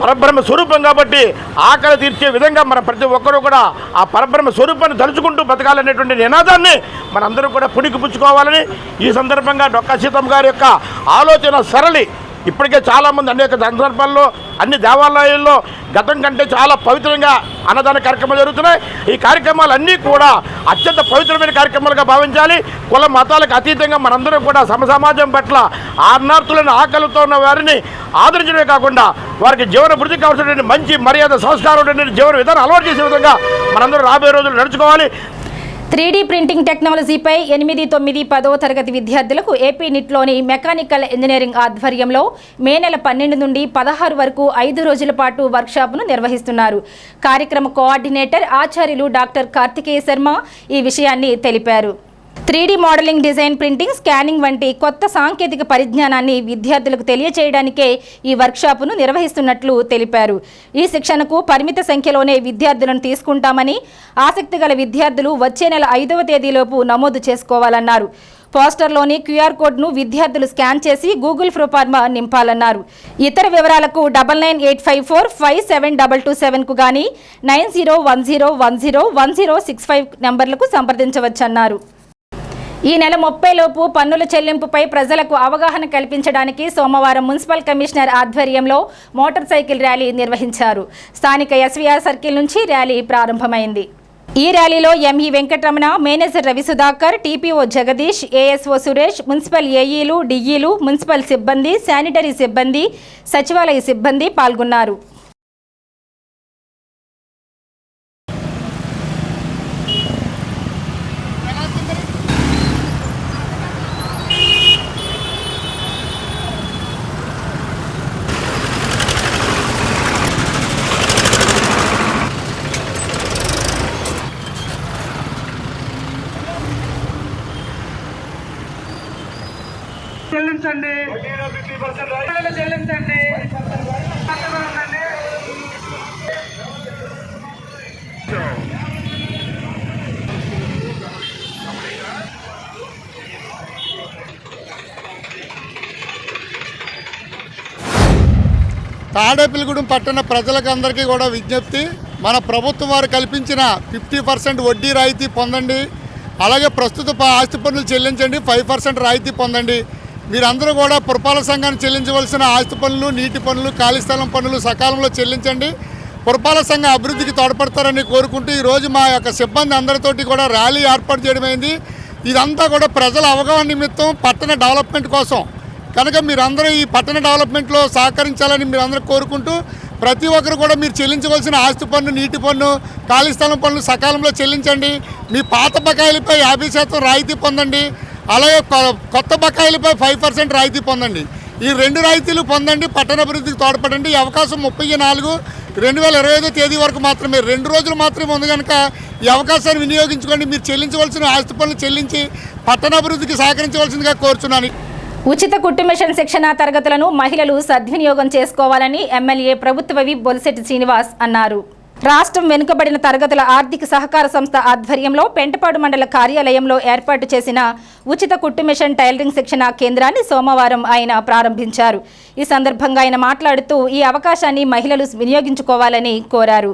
పరబ్రహ్మ స్వరూపం కాబట్టి ఆకలి తీర్చే విధంగా మన ప్రతి ఒక్కరూ కూడా ఆ పరబ్రహ్మ స్వరూపాన్ని తలుచుకుంటూ బతకాలనేటువంటి నినాదాన్ని మనందరూ కూడా పుణికిపుచ్చుకోవాలని ఈ సందర్భంగా డొక్కా సీతమ్మ గారి యొక్క ఆలోచన సరళి ఇప్పటికే చాలామంది అనేక సందర్భాల్లో అన్ని దేవాలయాల్లో గతం కంటే చాలా పవిత్రంగా అన్నదాన కార్యక్రమాలు జరుగుతున్నాయి. ఈ కార్యక్రమాలన్నీ కూడా అత్యంత పవిత్రమైన కార్యక్రమాలుగా భావించాలి. కుల మతాలకు అతీతంగా మనందరం కూడా సమాజం పట్ల ఆర్నార్తులను ఆకలితో ఉన్న వారిని ఆదరించడమే కాకుండా వారికి జీవన వృద్ధి కావాల్సినటువంటి మంచి మర్యాద సంస్కారం జీవన విధానం అలవాటు చేసే విధంగా మనందరం రాబోయే రోజులు నడుచుకోవాలి. 3D ప్రింటింగ్ టెక్నాలజీపై 8, 9, 10వ తరగతి విద్యార్థులకు ఏపీ నిట్లోని మెకానికల్ ఇంజనీరింగ్ ఆధ్వర్యంలో మే నెల 12 నుండి 16 వరకు 5 రోజుల పాటు వర్క్షాప్ను నిర్వహిస్తున్నారు. కార్యక్రమ కోఆర్డినేటర్ ఆచార్యులు డాక్టర్ కార్తికేయ శర్మ ఈ విషయాన్ని తెలిపారు. 3D modelling, design, printing, scanning వంటి కొత్త సాంకేతిక పరిజ్ఞానాన్ని విద్యార్థులకు తెలియచేయడానికే ఈ వర్క్షాపును నిర్వహిస్తున్నట్లు తెలిపారు. ఈ శిక్షణకు పరిమిత సంఖ్యలోనే విద్యార్థులను తీసుకుంటామని, ఆసక్తి గల విద్యార్థులు వచ్చే నెల 5వ తేదీలోపు నమోదు చేసుకోవాలన్నారు. పోస్టర్లోని QR కోడ్ను విద్యార్థులు స్కాన్ చేసి గూగుల్ ప్రొఫార్మా నింపాలన్నారు. ఇతర వివరాలకు 9985457227కు గానీ 9010101065 నంబర్లకు సంప్రదించవచ్చన్నారు. ఈ నెల 30 లోపు పన్నుల చెల్లింపుపై ప్రజలకు అవగాహన కల్పించడానికి సోమవారం మున్సిపల్ కమిషనర్ ఆధ్వర్యంలో మోటార్ సైకిల్ ర్యాలీ నిర్వహించారు. స్థానిక SVR సర్కిల్ నుంచి ర్యాలీ ప్రారంభమైంది. ఈ ర్యాలీలో ME Venkataramana, manager Ravi Sudhakar, TPO Jagadish, ASO Suresh, municipal ఏఈలు, డిఈలు, మున్సిపల్ సిబ్బంది, శానిటరీ సిబ్బంది, సచివాలయ సిబ్బంది పాల్గొన్నారు. చెల్లించండి, చెల్లించండి. తాడేపల్లిగూడెం పట్టణ ప్రజలకు అందరికీ కూడా విజ్ఞప్తి, మన ప్రభుత్వం వారు కల్పించిన 50% వడ్డీ రాయితీ పొందండి. అలాగే ప్రస్తుత ఆస్తి పన్నులు చెల్లించండి, 5% రాయితీ పొందండి. మీరందరూ కూడా పురపాలక సంఘాన్ని చెల్లించవలసిన ఆస్తి పన్నులు, నీటి పన్నులు, ఖాళీ స్థలం పన్నులు సకాలంలో చెల్లించండి. పురపాలక సంఘ అభివృద్ధికి తోడ్పడతారని కోరుకుంటూ ఈరోజు మా యొక్క సిబ్బంది అందరితోటి కూడా ర్యాలీ ఏర్పాటు చేయడమైంది. ఇదంతా కూడా ప్రజల అవగాహన నిమిత్తం, పట్టణ డెవలప్మెంట్ కోసం. కనుక మీరందరూ ఈ పట్టణ డెవలప్మెంట్లో సహకరించాలని మీరందరూ కోరుకుంటూ, ప్రతి ఒక్కరు కూడా మీరు చెల్లించవలసిన ఆస్తి పన్ను, నీటి పన్ను, ఖాళీ స్థలం పన్ను సకాలంలో చెల్లించండి. మీ పాత బకాయిలపై 50% రాయితీ పొందండి. అలాగే కొత్త బకాయిలపై 5% రాయితీ పొందండి. ఈ 2 రాయితీలు పొందండి, పట్టణాభివృద్ధికి తోడ్పడండి. ఈ అవకాశం 30/4/2025 తేదీ వరకు మాత్రమే, 2 రోజులు మాత్రమే ఉంది కనుక ఈ అవకాశాన్ని వినియోగించుకోండి. మీరు చెల్లించవలసిన ఆస్తి పన్నులు చెల్లించి పట్టణాభివృద్ధికి సహకరించవలసిందిగా కోరుచున్నాను. ఉచిత కుట్టు మిషన్ శిక్షణ తరగతులను మహిళలు సద్వినియోగం చేసుకోవాలని ఎమ్మెల్యే ప్రభుత్వ విప్ బొలిశెట్టి శ్రీనివాస్ అన్నారు. రాష్ట్రం వెనుకబడిన తరగతుల ఆర్థిక సహకార సంస్థ ఆధ్వర్యంలో పెంటపాడు మండల కార్యాలయంలో ఏర్పాటు చేసిన ఉచిత కుట్టు మిషన్ టైలరింగ్ శిక్షణ కేంద్రాన్ని సోమవారం ఆయన ప్రారంభించారు. ఈ సందర్భంగా ఆయన మాట్లాడుతూ ఈ అవకాశాన్ని మహిళలు వినియోగించుకోవాలని కోరారు.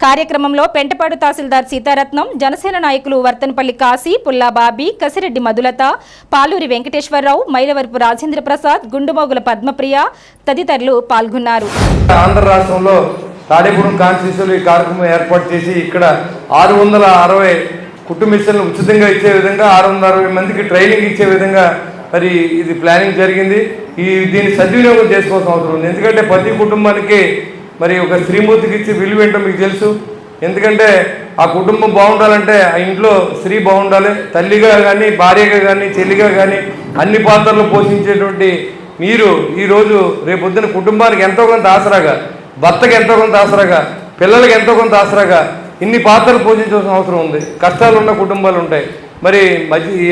కార్యక్రమంలో పెంటపాడు తహసీల్దార్ సీతారత్నం, జనసేన నాయకులు వర్తనపల్లి కాశీ, పుల్లా బాబీ, కసిరెడ్డి మధులత, పాలూరి వెంకటేశ్వరరావు, మైలవరపు రాజేంద్ర ప్రసాద్, గుండుమోగుల పద్మప్రియ తదితరులు పాల్గొన్నారు. ఆంధ్ర రాష్ట్రంలో తాడేపూడి కాన్స్టిట్యూన్సీలో ఈ కార్యక్రమం ఏర్పాటు చేసి ఇక్కడ 660 కుట్టు మిషన్లు ఉచితంగా ఇచ్చే విధంగా 660 మందికి ట్రైనింగ్ ఇచ్చే విధంగా మరి ఇది ప్లానింగ్ జరిగింది. దీన్ని సద్వినియోగం చేసుకోవాల్సిన అవసరం ఉంది. ఎందుకంటే ప్రతి కుటుంబానికి మరి ఒక శ్రీమూర్తికి ఇచ్చే విలువ ఏంటో మీకు తెలుసు. ఎందుకంటే ఆ కుటుంబం బాగుండాలంటే ఆ ఇంట్లో స్త్రీ బాగుండాలి. తల్లిగా కానీ, భార్యగా కానీ, చెల్లిగా కానీ అన్ని పాత్రలు పోషించేటువంటి మీరు ఈరోజు రేపొద్దున కుటుంబానికి ఎంతో కొంత ఆసరాగా, భర్తకి ఎంతో కొంత ఆసరాగా, పిల్లలకి ఎంతో కొంత ఆసరాగా ఇన్ని పాత్రలు పోషించాల్సిన అవసరం ఉంది. కష్టాలు ఉన్న కుటుంబాలు ఉంటాయి. మరి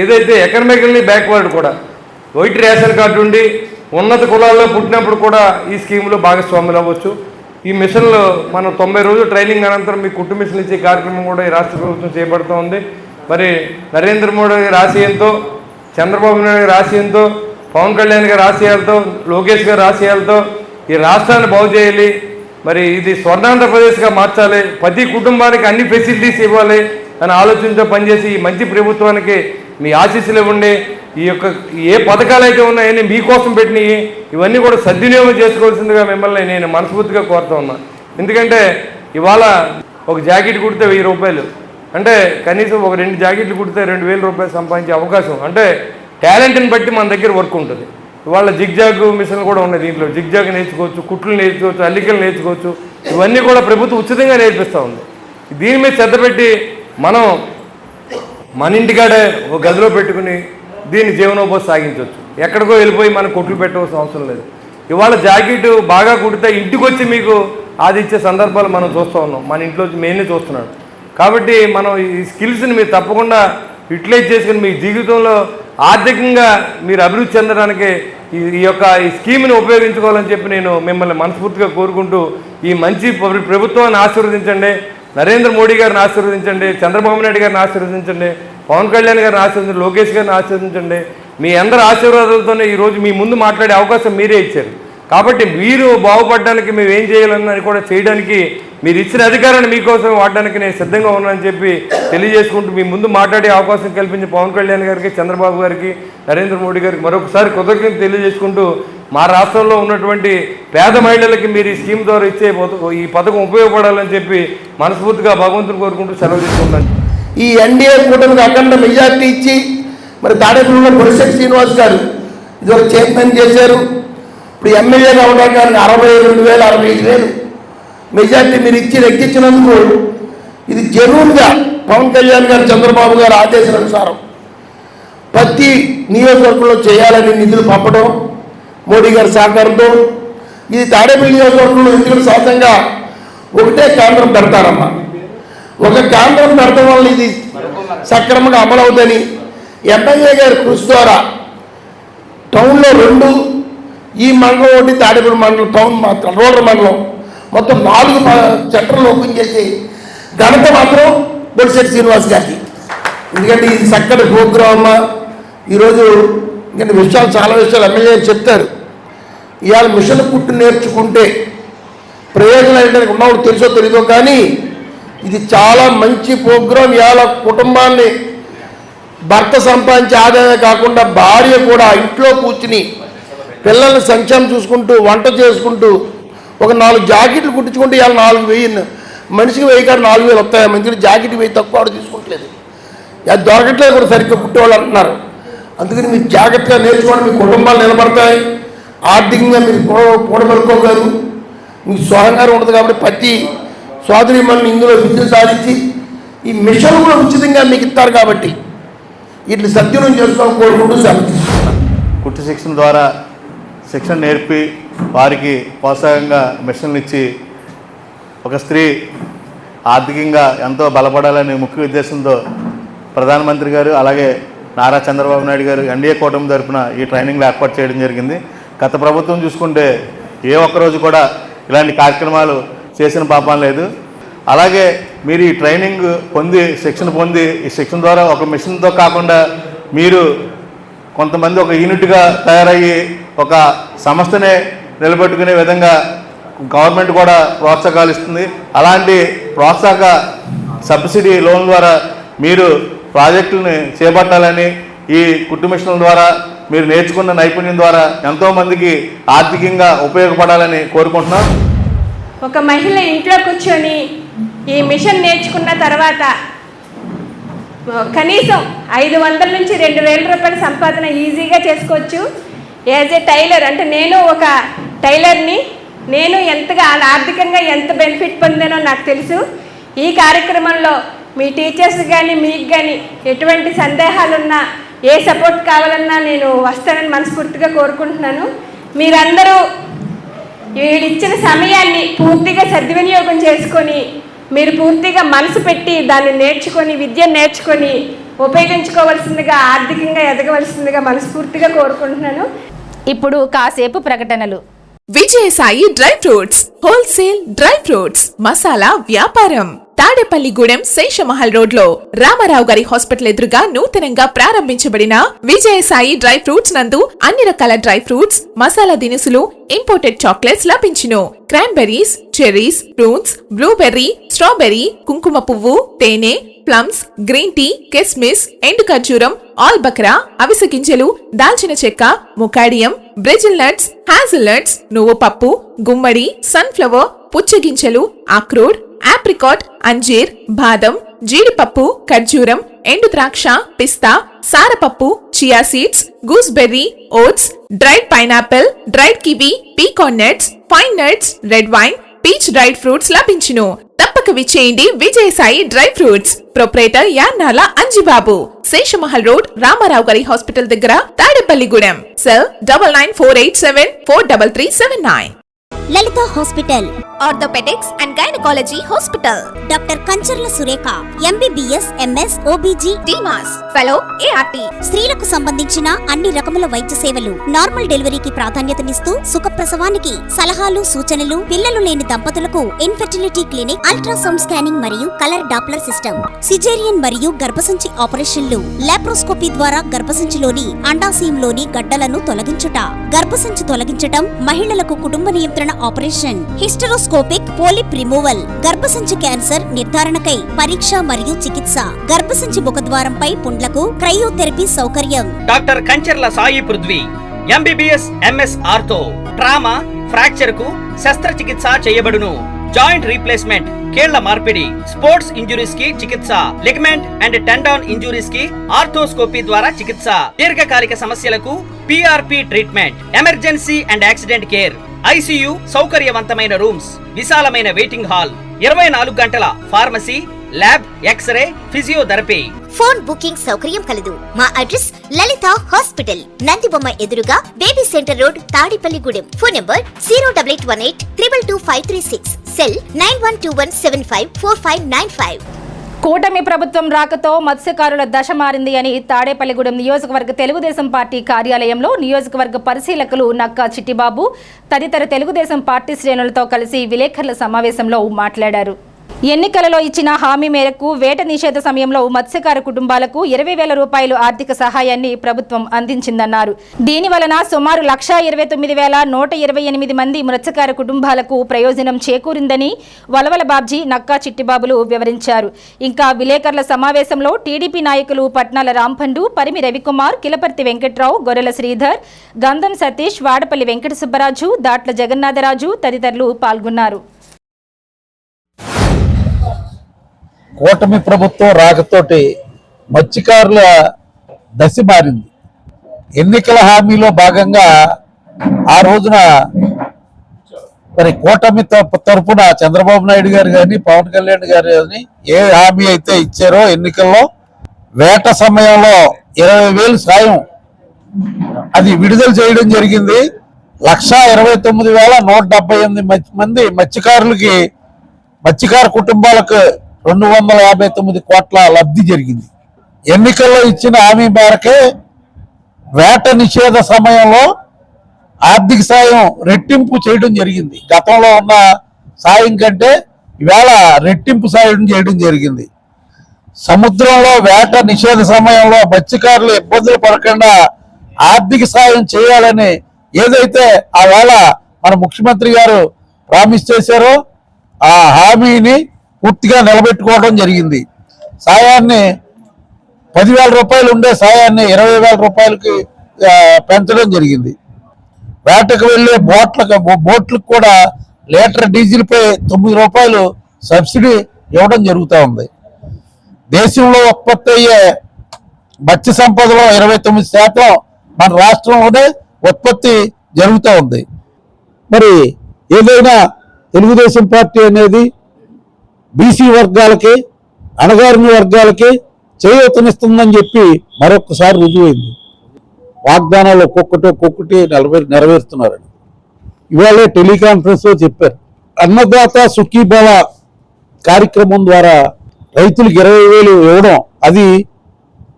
ఏదైతే ఎకనామికల్లీ బ్యాక్వర్డ్ కూడా వైట్ రేషన్ కార్డు ఉండి ఉన్నత కులాల్లో పుట్టినప్పుడు కూడా ఈ స్కీమ్లో భాగస్వాములు అవ్వచ్చు. ఈ మిషన్లో మనం 90 రోజులు ట్రైనింగ్ అనంతరం మీ కుట్టు మిషన్లు ఇచ్చే కార్యక్రమం కూడా ఈ రాష్ట్ర ప్రభుత్వం చేపడుతూ ఉంది. మరి నరేంద్ర మోడీ గారి ఆశయంతో, చంద్రబాబు నాయుడు గారి ఆశయంతో, పవన్ కళ్యాణ్ గారి ఆశయాలతో, లోకేష్ గారి ఆశయాలతో ఈ రాష్ట్రాన్ని బాగు చేయాలి. మరి ఇది స్వర్ణాంధ్రప్రదేశ్గా మార్చాలి, ప్రతి కుటుంబానికి అన్ని ఫెసిలిటీస్ ఇవ్వాలి అని ఆలోచనతో పనిచేసి ఈ మంచి ప్రభుత్వానికి మీ ఆశీస్సులు ఇవ్వండి. ఈ యొక్క ఏ పథకాలు అయితే ఉన్నాయని మీకోసం పెట్టినవి ఇవన్నీ కూడా సద్వినియోగం చేసుకోవాల్సిందిగా మిమ్మల్ని నేను మనస్ఫూర్తిగా కోరుతూ ఉన్నా. ఎందుకంటే ఇవాళ ఒక జాకెట్ కుడితే 1000 రూపాయలు, అంటే కనీసం ఒక 2 జాకెట్లు కుడితే 2000 రూపాయలు సంపాదించే అవకాశం, అంటే టాలెంట్ని బట్టి మన దగ్గర వర్క్ ఉంటుంది. ఇవాళ జిగ్జాగ్ మిషన్లు కూడా ఉన్నాయి. దీంట్లో జిగ్జాగ్ నేర్చుకోవచ్చు, కుట్లు నేర్చుకోవచ్చు, అల్లికలు నేర్చుకోవచ్చు. ఇవన్నీ కూడా ప్రభుత్వం ఉచితంగా నేర్పిస్తూ ఉంది. దీని మీద శ్రద్ధ పెట్టి మనం మన ఇంటికాడే ఒక గదిలో పెట్టుకుని దీన్ని జీవనోపాధి సాగించవచ్చు. ఎక్కడికో వెళ్ళిపోయి మనం కొట్లు పెట్టవలసిన అవసరం లేదు. ఇవాళ జాకెట్ బాగా కుడితే ఇంటికి వచ్చి మీకు అది ఇచ్చే సందర్భాలు మనం చూస్తూ ఉన్నాం. మన ఇంట్లో మెయిన్లీ చూస్తున్నాడు. కాబట్టి మనం ఈ స్కిల్స్ని మీరు తప్పకుండా యూటిలైజ్ చేసుకుని మీ జీవితంలో ఆర్థికంగా మీరు అభివృద్ధి చెందడానికి ఈ యొక్క ఈ స్కీమ్ని ఉపయోగించుకోవాలని చెప్పి నేను మిమ్మల్ని మనస్ఫూర్తిగా కోరుకుంటూ ఈ మంచి ప్రభుత్వాన్ని ఆశీర్వదించండి, నరేంద్ర మోడీ గారిని ఆశీర్వదించండి, చంద్రబాబు నాయుడు గారిని ఆశీర్వదించండి, పవన్ కళ్యాణ్ గారిని ఆశీర్వదించండి, లోకేష్ గారిని ఆశీర్వదించండి. మీ అందరి ఆశీర్వాదాలతోనే ఈరోజు మీ ముందు మాట్లాడే అవకాశం మీరే ఇచ్చారు. కాబట్టి మీరు బాగుపడడానికి మేము ఏం చేయాలన్నది కూడా చేయడానికి మీరు ఇచ్చిన అధికారాన్ని మీకోసం వాడడానికి నేను సిద్ధంగా ఉన్నానని చెప్పి తెలియజేసుకుంటూ మీ ముందు మాట్లాడే అవకాశం కల్పించిన పవన్ కళ్యాణ్ గారికి, చంద్రబాబు గారికి, నరేంద్ర మోడీ గారికి మరొకసారి కృతజ్ఞతలు తెలియజేసుకుంటూ మా రాష్ట్రంలో ఉన్నటువంటి పేద మహిళలకి మీరు ఈ స్కీమ్ ద్వారా ఇచ్చే ఈ పథకం ఉపయోగపడాలని చెప్పి మనస్ఫూర్తిగా భగవంతుని కోరుకుంటూ సెలవు తీసుకుంటాను. ఈ ఎన్డీఏ కూటమికి అఖండ మెజార్టీ ఇచ్చి మరి తాడేపల్లిలో బొలిశెట్టి శ్రీనివాస్ గారు ఇదివరకు చైర్మన్ చేశారు. ఇప్పుడు ఎమ్మెల్యేగా ఉండడానికి 62,000 65,000 మెజార్టీ మీరు ఇచ్చి ఎక్కించినందుకు ఇది జెన్యూన్గా పవన్ కళ్యాణ్ గారు, చంద్రబాబు గారు ఆదేశానుసారం ప్రతి నియోజకవర్గంలో చేయాలని నిధులు పంపడం మోడీ గారి సహకారంతో ఇది తాడేపల్లి నియోజకవర్గంలో ఎందుకంటే సహజంగా ఒకటే కేంద్రం పెడతారమ్మా. ఒక కేంద్రం పెడతాం వల్ల ఇది సక్రమంగా అమలవుతుందని ఎమ్మెల్యే గారి కృషి ద్వారా టౌన్లో 2, ఈ మండలం ఒకటి, తాడేపల్లి మండలం టౌన్ మాత్రం రూరల్ మండలం మొత్తం 4 సెంటర్లు ఓపెన్ చేసి ఘనత మాత్రం బొలిశెట్టి శ్రీనివాస్ గారికి. ఎందుకంటే ఇది చక్కటి ప్రోగ్రామ్. ఈరోజు ఇంకా విషయాలు చాలా విషయాలు ఎమ్మెల్యే చెప్తారు. ఇవాళ మిషన్ కుట్టు నేర్చుకుంటే ప్రయోజనం ఏంటంటే ఉన్నవాడు తెలుసో తెలీదో కానీ ఇది చాలా మంచి ప్రోగ్రాం. ఇవాళ కుటుంబాన్ని భర్త సంపాదించే ఆదాయమే కాకుండా భార్య కూడా ఇంట్లో కూర్చుని పిల్లల్ని సంక్షేమం చూసుకుంటూ వంట చేసుకుంటూ ఒక 4 జాకెట్లు కుట్టించుకుంటే ఇవాళ 4,000 మనిషికి 1,000 కాదు 4,000 వస్తాయి. మంచిగా జాకెట్ 1,000 తక్కువ ఆడ తీసుకోవట్లేదు. అది దొరకట్లేదు కూడా సరిగ్గా కుట్టేవాళ్ళు అంటున్నారు. అందుకని మీరు జాగ్రత్తగా నేర్చుకోండి. మీ కుటుంబాలు నిలబడతాయి, ఆర్థికంగా మీరు కూడబెట్టుకోగలరు, మీకు స్వయంగా ఉండదు. కాబట్టి ప్రతి సోదరిమణులు ఇందులో విద్య సాధించి ఈ మిషన్ కూడా ఉచితంగా మీకు ఇస్తారు. కాబట్టి వీటిని సద్వినియోగం చేసుకోవాలని కోరుకుంటూ సెలవు. కుట్టు శిక్షణ ద్వారా శిక్షణ నేర్పి వారికి ప్రోత్సాహంగా మిషన్లు ఇచ్చి ఒక స్త్రీ ఆర్థికంగా ఎంతో బలపడాలనే ముఖ్య ఉద్దేశంతో ప్రధానమంత్రి గారు అలాగే నారా చంద్రబాబు నాయుడు గారు ఎన్డీఏ కూటమి తరఫున ఈ ట్రైనింగ్లు ఏర్పాటు చేయడం జరిగింది. గత ప్రభుత్వం చూసుకుంటే ఏ ఒక్కరోజు కూడా ఇలాంటి కార్యక్రమాలు చేసిన పాపం లేదు. అలాగే మీరు ఈ ట్రైనింగ్ పొంది శిక్షణ పొంది ఈ శిక్షణ ద్వారా ఒక మిషన్తో కాకుండా మీరు కొంతమంది ఒక యూనిట్గా తయారయ్యి ఒక సంస్థనే నిలబెట్టుకునే విధంగా గవర్నమెంట్ కూడా ప్రోత్సాహాలు ఇస్తుంది. అలాంటి ప్రోత్సాహక సబ్సిడీ లోన్ ద్వారా మీరు ప్రాజెక్టులని చేపట్టాలని ఈ కుట్టు మిషన్ల ద్వారా మీరు నేర్చుకున్న నైపుణ్యం ద్వారా ఎంతోమందికి ఆర్థికంగా ఉపయోగపడాలని కోరుకుంటున్నాం. ఒక మహిళ ఇంట్లో కూర్చొని ఈ మిషన్ నేర్చుకున్న తర్వాత కనీసం 500 నుంచి 2,000 రూపాయల సంపాదన ఈజీగా చేసుకోవచ్చు. యాజ్ ఏ టైలర్ అంటే నేను ఒక టైలర్ని, నేను ఎంతగా ఆర్థికంగా ఎంత బెనిఫిట్ పొందానో నాకు తెలుసు. ఈ కార్యక్రమంలో మీ టీచర్స్ కానీ మీకు కానీ ఎటువంటి సందేహాలున్నా ఏ సపోర్ట్ కావాలన్నా నేను వస్తానని మనస్ఫూర్తిగా కోరుకుంటున్నాను. మీరందరూ వీళ్ళిచ్చిన సమయాన్ని పూర్తిగా సద్వినియోగం చేసుకొని మీరు పూర్తిగా మనసు పెట్టి దాన్ని నేర్చుకొని విద్యను నేర్చుకొని ఉపయోగించుకోవాల్సిందిగా ఆర్థికంగా ఎదగవలసిందిగా మనస్ఫూర్తిగా కోరుకుంటున్నాను. ఇప్పుడు కాసేపు ప్రకటనలు. Vijayasai dry fruits wholesale dry fruits masala వ్యాపారం తాడేపల్లిగూడెం శేషమహల్ రోడ్ లో రామారావు గారి హాస్పిటల్ ఎదురుగా నూతనంగా ప్రారంభించబడిన విజయసాయి డ్రై ఫ్రూట్స్ నందు అన్ని రకాల డ్రై ఫ్రూట్స్, మసాలా దినుసులు, ఇంపోర్టెడ్ చాక్లెట్స్ లభించును. Cranberries, cherries, fruits, blueberry, strawberry, కుంకుమ పువ్వు, తేనె, ప్లమ్స్, గ్రీన్ టీ, కిస్మిస్, ఎండు ఖర్జూరం, ఆల్ బక్రా, అవిసె గింజలు, దాల్చిన చెక్క, ముకాడియం, బ్రెజిల్ నట్స్, హ్యాజిల్ నట్స్, నువ్వు పప్పు, గుమ్మడి, సన్ఫ్లవర్, పుచ్చగింజలు, అక్రోడ్, ఆప్రికాట్, అంజీర్, బాదం, జీడిపప్పు, ఖర్జూరం, ఎండు ద్రాక్ష, పిస్తా, సారపప్పు, chia seeds, gooseberry, oats, dried pineapple, dried kiwi, pecan nuts, pine nuts, red wine, peach dried fruits లభించును. తప్పక విచ్చేయండి Vijayasai dry fruits. Proprietor Yannala Anjibabu, Seshamahal road, Ramarao గారి హాస్పిటల్ దగ్గర, Tadepalligudem. Cell 9948743379. Lalitha hospital orthopaedics and gynaecology hospital. Doctor Kancharla Surekha MBBS MS OBG DMAS fellow ART. స్త్రీలకు సంబంధించిన అన్ని రకముల వైద్య సేవలు, నార్మల్ డెలివరీకి ప్రాధాన్యతనిస్తూ సుఖప్రసవానికి సలహాలు సూచనలు, పిల్లలు లేని దంపతులకు ఇన్ఫెర్టిలిటీ క్లినిక్, అల్ట్రాసౌండ్ స్కానింగ్ మరియు కలర్ డాప్లర్ సిస్టమ్, సిజేరియన్ మరియు గర్భసంచి ఆపరేషన్లు, లాప్రోస్కోపీ ద్వారా గర్భసంచిలోని అండాశయంలోని గడ్డలను తొలగించుట, గర్భసంచి తొలగించటం, మహిళలకు కుటుంబ నియంత్రణ ఆపరేషన్, హిస్టరోస్కోపిక్ పోలిప్ రిమూవల్, గర్భసంచి క్యాన్సర్ నిర్ధారణకై పరీక్ష మరియు చికిత్స, గర్భసంచి ముఖద్వారంపై పుండ్లకు క్రయోథెరపీ సౌకర్యం. Doctor Kancharla Sai Prithvi MBBS MS ortho. Trauma, fracture కు శస్త్రచికిత్స చేయబడును. జాయింట్ రీప్లేస్మెంట్, కీళ్ల మార్పిడి, స్పోర్ట్స్ ఇంజురీస్ కి చికిత్స, లిగమెంట్ అండ్ టెండాన్ ఇంజురీస్ కి ఆర్థోస్కోపీ ద్వారా చికిత్స, దీర్ఘకాలిక సమస్యలకు PRP treatment, emergency and accident care, ICU సౌకర్యవంతమైన రూమ్స్, విశాలమైన వెయిటింగ్ హాల్, 24 గంటల pharmacy, lab, x-ray, physiotherapy. Phone booking సౌకర్యం కలదు. మా అడ్రస్ లలిత హాస్పిటల్, నందిబొమ్మ ఎదురుగా, baby centre road, Tadepalligudem. Phone number 08818 222 536, cell 9121754595. కూటమి ప్రభుత్వం రాకతో మత్స్యకారుల దశ మారింది అని తాడేపల్లిగూడెం నియోజకవర్గ తెలుగుదేశం పార్టీ కార్యాలయంలో నియోజకవర్గ పరిశీలకులు నక్కా చిట్టిబాబు తదితర తెలుగుదేశం పార్టీ శ్రేణులతో కలిసి విలేకరుల సమావేశంలో మాట్లాడారు. ఎన్నికలలో ఇచ్చిన హామీ మేరకు వేట నిషేధ సమయంలో మత్స్యకార కుటుంబాలకు 20,000 రూపాయలు ఆర్థిక సహాయాన్ని ప్రభుత్వం అందించిందన్నారు. దీని వలన సుమారు 1,29,128 మంది మత్స్యకార కుటుంబాలకు ప్రయోజనం చేకూరిందని వలవల బాబ్జీ, నక్కా చిట్టిబాబులు వివరించారు. ఇంకా విలేకరుల సమావేశంలో టీడీపీ నాయకులు పట్నాల రాంపండు, పరిమి రవికుమార్, కిలపర్తి వెంకట్రావు, గొర్రెల శ్రీధర్, గంధం సతీష్, వాడపల్లి వెంకట సుబ్బరాజు, దాట్ల జగన్నాథరాజు తదితరులు పాల్గొన్నారు. కూటమి ప్రభుత్వం రాకతోటి మత్స్యకారుల దశ మారింది. ఎన్నికల హామీలో భాగంగా ఆ రోజున మరి కూటమి తరఫున చంద్రబాబు నాయుడు గారు కానీ పవన్ కళ్యాణ్ గారు కానీ ఏ హామీ అయితే ఇచ్చారో ఎన్నికల్లో వేట సమయంలో 20,000 సాయం అది విడుదల చేయడం జరిగింది. 1,29,178 మంది మత్స్యకార కుటుంబాలకు 259 కోట్ల లబ్ధి జరిగింది. ఎన్నికల్లో ఇచ్చిన హామీ మేరకే వేట నిషేధ సమయంలో ఆర్థిక సాయం రెట్టింపు చేయడం జరిగింది. గతంలో ఉన్న సాయం కంటే ఇవాళ రెట్టింపు సాయం చేయడం జరిగింది. సముద్రంలో వేట నిషేధ సమయంలో మత్స్యకారులు ఇబ్బందులు పడకుండా ఆర్థిక సాయం చేయాలని ఏదైతే ఆ వేళ మన ముఖ్యమంత్రి గారు ప్రామిస్ చేశారో ఆ హామీని పూర్తిగా నిలబెట్టుకోవడం జరిగింది. సాయాన్ని 10,000 రూపాయలు ఉండే సాయాన్ని 20,000 రూపాయలకి పెంచడం జరిగింది. వేటకు వెళ్ళే బోట్లకు కూడా లీటర్ డీజిల్పై 9 రూపాయలు సబ్సిడీ ఇవ్వడం జరుగుతూ ఉంది. దేశంలో ఉత్పత్తి అయ్యే మత్స్య సంపదలో 29% మన రాష్ట్రంలోనే ఉత్పత్తి జరుగుతూ ఉంది. మరి ఏదైనా తెలుగుదేశం పార్టీ అనేది బీసీ వర్గాలకి, అణగారిన వర్గాలకి చేయూతనిస్తుందని చెప్పి మరొకసారి రుజువైంది. వాగ్దానాలు ఒక్కొక్కటి నెరవేరుస్తున్నారని ఇవాళ టెలికాన్ఫరెన్స్లో చెప్పారు. అన్నదాత సుఖీభవ కార్యక్రమం ద్వారా రైతులకు 20,000 ఇవ్వడం, అది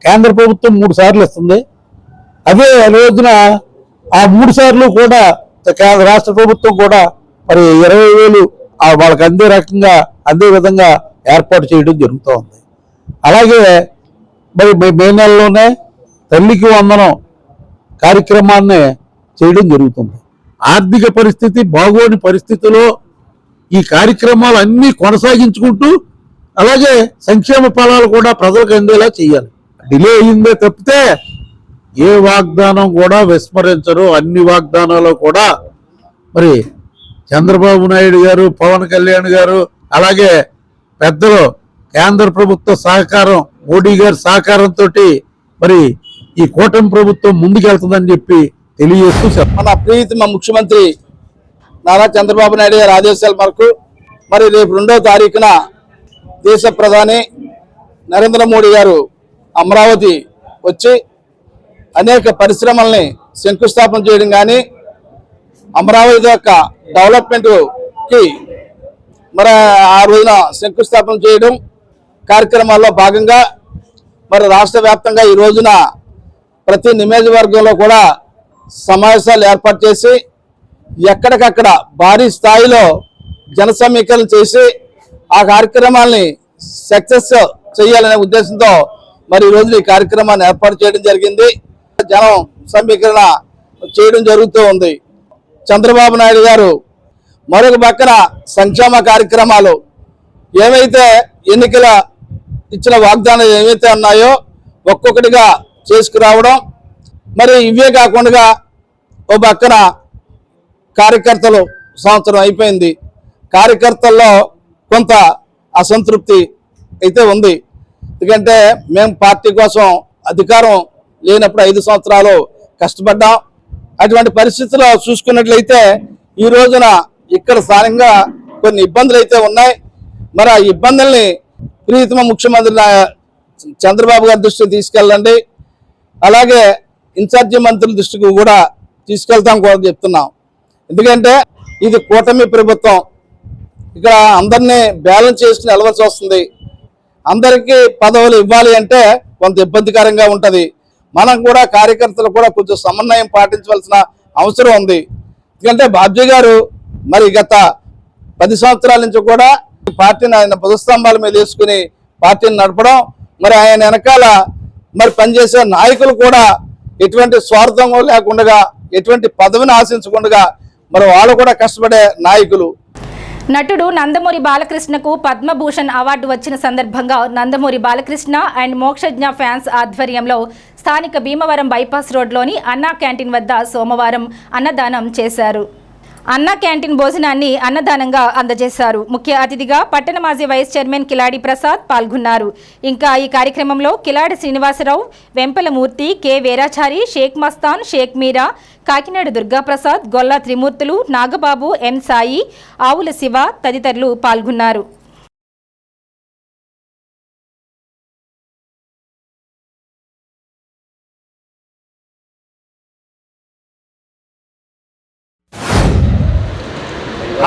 కేంద్ర ప్రభుత్వం 3 సార్లు ఇస్తుంది. అదే రోజున ఆ 3 సార్లు కూడా రాష్ట్ర ప్రభుత్వం కూడా మరి 20,000 వాళ్ళకి అందే విధంగా ఏర్పాటు చేయడం జరుగుతూ ఉంది. అలాగే మరి మే నెలలోనే తల్లికి వందనం కార్యక్రమాన్ని చేయడం జరుగుతుంది. ఆర్థిక పరిస్థితి బాగోని పరిస్థితిలో ఈ కార్యక్రమాలు అన్నీ కొనసాగించుకుంటూ అలాగే సంక్షేమ ఫలాలు కూడా ప్రజలకు అందేలా చేయాలి. డిలే అయిందే తప్పితే ఏ వాగ్దానం కూడా విస్మరించరు. అన్ని వాగ్దానాలు కూడా మరి చంద్రబాబు నాయుడు గారు, పవన్ కళ్యాణ్ గారు, అలాగే పెద్దలు కేంద్ర ప్రభుత్వ సహకారం, మోడీ గారి సహకారంతో మరి ఈ కూటమి ప్రభుత్వం ముందుకెళ్తుందని చెప్పి తెలియజేస్తూ మన ప్రీతమ ముఖ్యమంత్రి నారా చంద్రబాబు నాయుడు గారి ఆదేశాల మేరకు మరి రేపు 2వ తారీఖున దేశ ప్రధాని నరేంద్ర మోడీ గారు అమరావతి వచ్చి అనేక పరిశ్రమల్ని శంకుస్థాపన చేయడం కానీ అమరావతి యొక్క డెవలప్మెంట్కి మరి ఆ రోజున శంకుస్థాపన చేయడం కార్యక్రమాల్లో భాగంగా మరి రాష్ట్ర వ్యాప్తంగా ఈ రోజున ప్రతి నియోజకవర్గంలో కూడా సమావేశాలు ఏర్పాటు చేసి ఎక్కడికక్కడ భారీ స్థాయిలో జన సమీకరణ చేసి ఆ కార్యక్రమాల్ని సక్సెస్ చేయాలనే ఉద్దేశంతో మరి ఈ రోజున ఈ కార్యక్రమాన్ని ఏర్పాటు చేయడం జరిగింది. జనం సమీకరణ చేయడం జరుగుతూ ఉంది. చంద్రబాబు నాయుడు గారు మరొక పక్కన సంక్షేమ కార్యక్రమాలు ఏవైతే ఎన్నికల ఇచ్చిన వాగ్దానాలు ఏవైతే ఉన్నాయో ఒక్కొక్కటిగా చేసుకురావడం, మరి ఇవే కాకుండా ఓ పక్కన కార్యకర్తలు సంవత్సరం అయిపోయింది, కార్యకర్తల్లో కొంత అసంతృప్తి అయితే ఉంది. ఎందుకంటే మేము పార్టీ కోసం అధికారం లేనప్పుడు 5 సంవత్సరాలు కష్టపడ్డాం. అటువంటి పరిస్థితుల్లో చూసుకున్నట్లయితే ఈ రోజున ఇక్కడ స్థానికంగా కొన్ని ఇబ్బందులు అయితే ఉన్నాయి. మరి ఆ ఇబ్బందుల్ని ప్రియతమ ముఖ్యమంత్రి చంద్రబాబు గారి దృష్టికి తీసుకెళ్ళండి, అలాగే ఇన్ఛార్జి మంత్రుల దృష్టికి కూడా తీసుకెళ్తాం కూడా చెప్తున్నాం. ఎందుకంటే ఇది కూటమి ప్రభుత్వం, ఇక్కడ అందరినీ బ్యాలెన్స్ చేసుకుని వెళ్ళవలసి వస్తుంది. అందరికీ పదవులు ఇవ్వాలి అంటే కొంత ఇబ్బందికరంగా ఉంటుంది. మనం కూడా కార్యకర్తలు కూడా కొంచెం సమన్వయం పాటించవలసిన అవసరం ఉంది. ఎందుకంటే బాబ్జీ గారు మరి గత 10 సంవత్సరాల నుంచి కూడా పార్టీని ఆయన పదస్తంభాల మీద వేసుకుని పార్టీని నడపడం, మరి ఆయన వెనకాల మరి పనిచేసే నాయకులు కూడా ఎటువంటి స్వార్థం లేకుండా ఎటువంటి పదవిని ఆశించకుండా మరి వాళ్ళు కూడా కష్టపడే నాయకులు. నటుడు నందమూరి బాలకృష్ణకు పద్మభూషణ్ అవార్డు వచ్చిన సందర్భంగా నందమూరి బాలకృష్ణ అండ్ మోక్షజ్ఞ ఫ్యాన్స్ ఆధ్వర్యంలో స్థానిక భీమవరం బైపాస్ రోడ్లోని అన్నా క్యాంటీన్ వద్ద సోమవారం అన్నదానం చేశారు. అన్నా క్యాంటీన్ భోజనాన్ని అన్నదానంగా అందజేశారు. ముఖ్య అతిథిగా పట్టణ మాజీ వైస్ చైర్మన్ కిలాడి ప్రసాద్ పాల్గొన్నారు. ఇంకా ఈ కార్యక్రమంలో కిలాడి శ్రీనివాసరావు, వెంపలమూర్తి, కె వీరాచారి, షేక్ మస్తాన్, షేక్ మీరా, కాకినాడ దుర్గాప్రసాద్, గొల్లా త్రిమూర్తులు, నాగబాబు, ఎన్ సాయి, ఆవుల శివ తదితరులు పాల్గొన్నారు.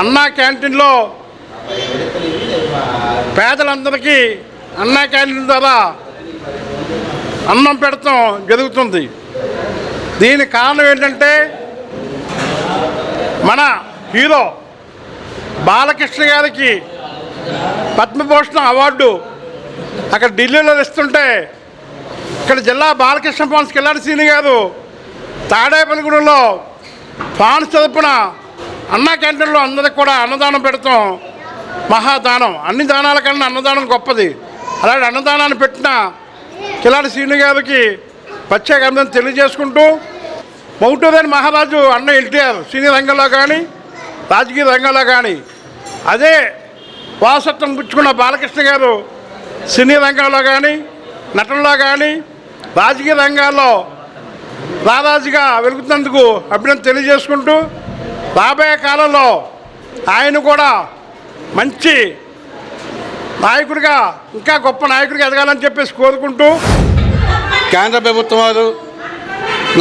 అన్నా క్యాంటీన్లో పేదలందరికీ అన్నా క్యాంటీన్ ద్వారా అన్నం పెడతాం జరుగుతుంది. దీనికి కారణం ఏంటంటే మన హీరో బాలకృష్ణ గారికి పద్మభూషణ్ అవార్డు అక్కడ ఢిల్లీలో ఇస్తుంటే ఇక్కడ జిల్లా బాలకృష్ణ ఫాన్స్ కిలాడి శ్రీని గారు తాడేపల్లిగూడెంలో ఫాన్స్ తరపున అన్నా క్యాంటీన్లో అందరికి కూడా అన్నదానం పెడతాం మహాదానం. అన్ని దానాల కన్నా అన్నదానం గొప్పది. అలాంటి అన్నదానాన్ని పెట్టిన కిలాడి శ్రీని గారికి ప్రత్యేక అభినందన తెలియజేసుకుంటూ, మౌటూరేని మహారాజు అన్న ఎన్టీఆర్ సినీ రంగంలో కానీ రాజకీయ రంగంలో కానీ అదే వారసత్వం పుచ్చుకున్న బాలకృష్ణ గారు సినీ రంగంలో కానీ నటనలో కానీ రాజకీయ రంగాల్లో రారాజుగా వెలుగుతున్నందుకు అభినందన తెలియజేసుకుంటూ, రాబోయే కాలంలో ఆయన కూడా మంచి నాయకుడిగా ఇంకా గొప్ప నాయకుడిగా ఎదగాలని చెప్పేసి కోరుకుంటూ, కేంద్ర ప్రభుత్వం వారు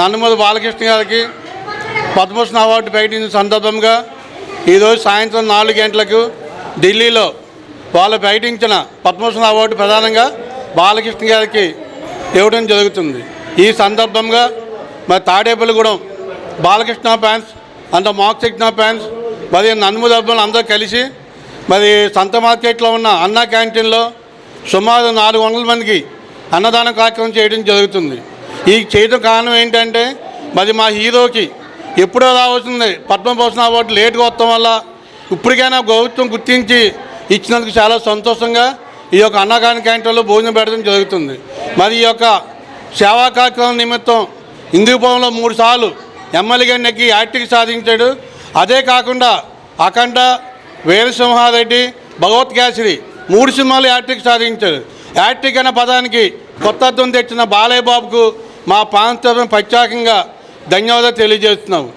నందమూరి బాలకృష్ణ గారికి పద్మభూషణ్ అవార్డు ప్రకటించిన సందర్భంగా ఈరోజు సాయంత్రం 4 గంటలకు ఢిల్లీలో వాళ్ళు ప్రకటించిన పద్మభూషణ్ అవార్డు ప్రధానంగా బాలకృష్ణ గారికి ఇవ్వడం జరుగుతుంది. ఈ సందర్భంగా మరి తాడేపల్లిగూడెం బాలకృష్ణ ఫ్యాన్స్ అంత మోక్షజ్ఞ ఫ్యాన్స్ మరి నందమూరి అభిమానులు అందరూ కలిసి మరి సంత మార్కెట్లో ఉన్న అన్నా క్యాంటీన్లో సుమారు 400 మందికి అన్నదాన కార్యక్రమం చేయడం జరుగుతుంది. ఈ చేయడం కారణం ఏంటంటే మరి మా హీరోకి ఎప్పుడో రావాల్సింది పద్మభూషణ్ అవార్డు లేటుగా వస్తాం వల్ల ఇప్పటికైనా ప్రభుత్వం గుర్తించి ఇచ్చినందుకు చాలా సంతోషంగా ఈ యొక్క అన్నా క్యాంటీన్లో భోజనం పెట్టడం జరుగుతుంది. మరి ఈ యొక్క సేవా కార్యక్రమం నిమిత్తం హిందూపురంలో 3 సార్లు ఎమ్మెల్యేగా నెగ్గి యాక్టింగ్ సాధించాడు. అదే కాకుండా అఖండ, వీరసింహారెడ్డి, భగవత్ కేసరి 3 సినిమాలు యాక్టింగ్ సాధించాడు. యాక్టింగ్ అనే పదానికి కొత్త అర్థం తెచ్చిన బాలయ్య బాబుకు మా ప్రాంతం ప్రత్యేకంగా ధన్యవాదాలు తెలియజేస్తున్నాము.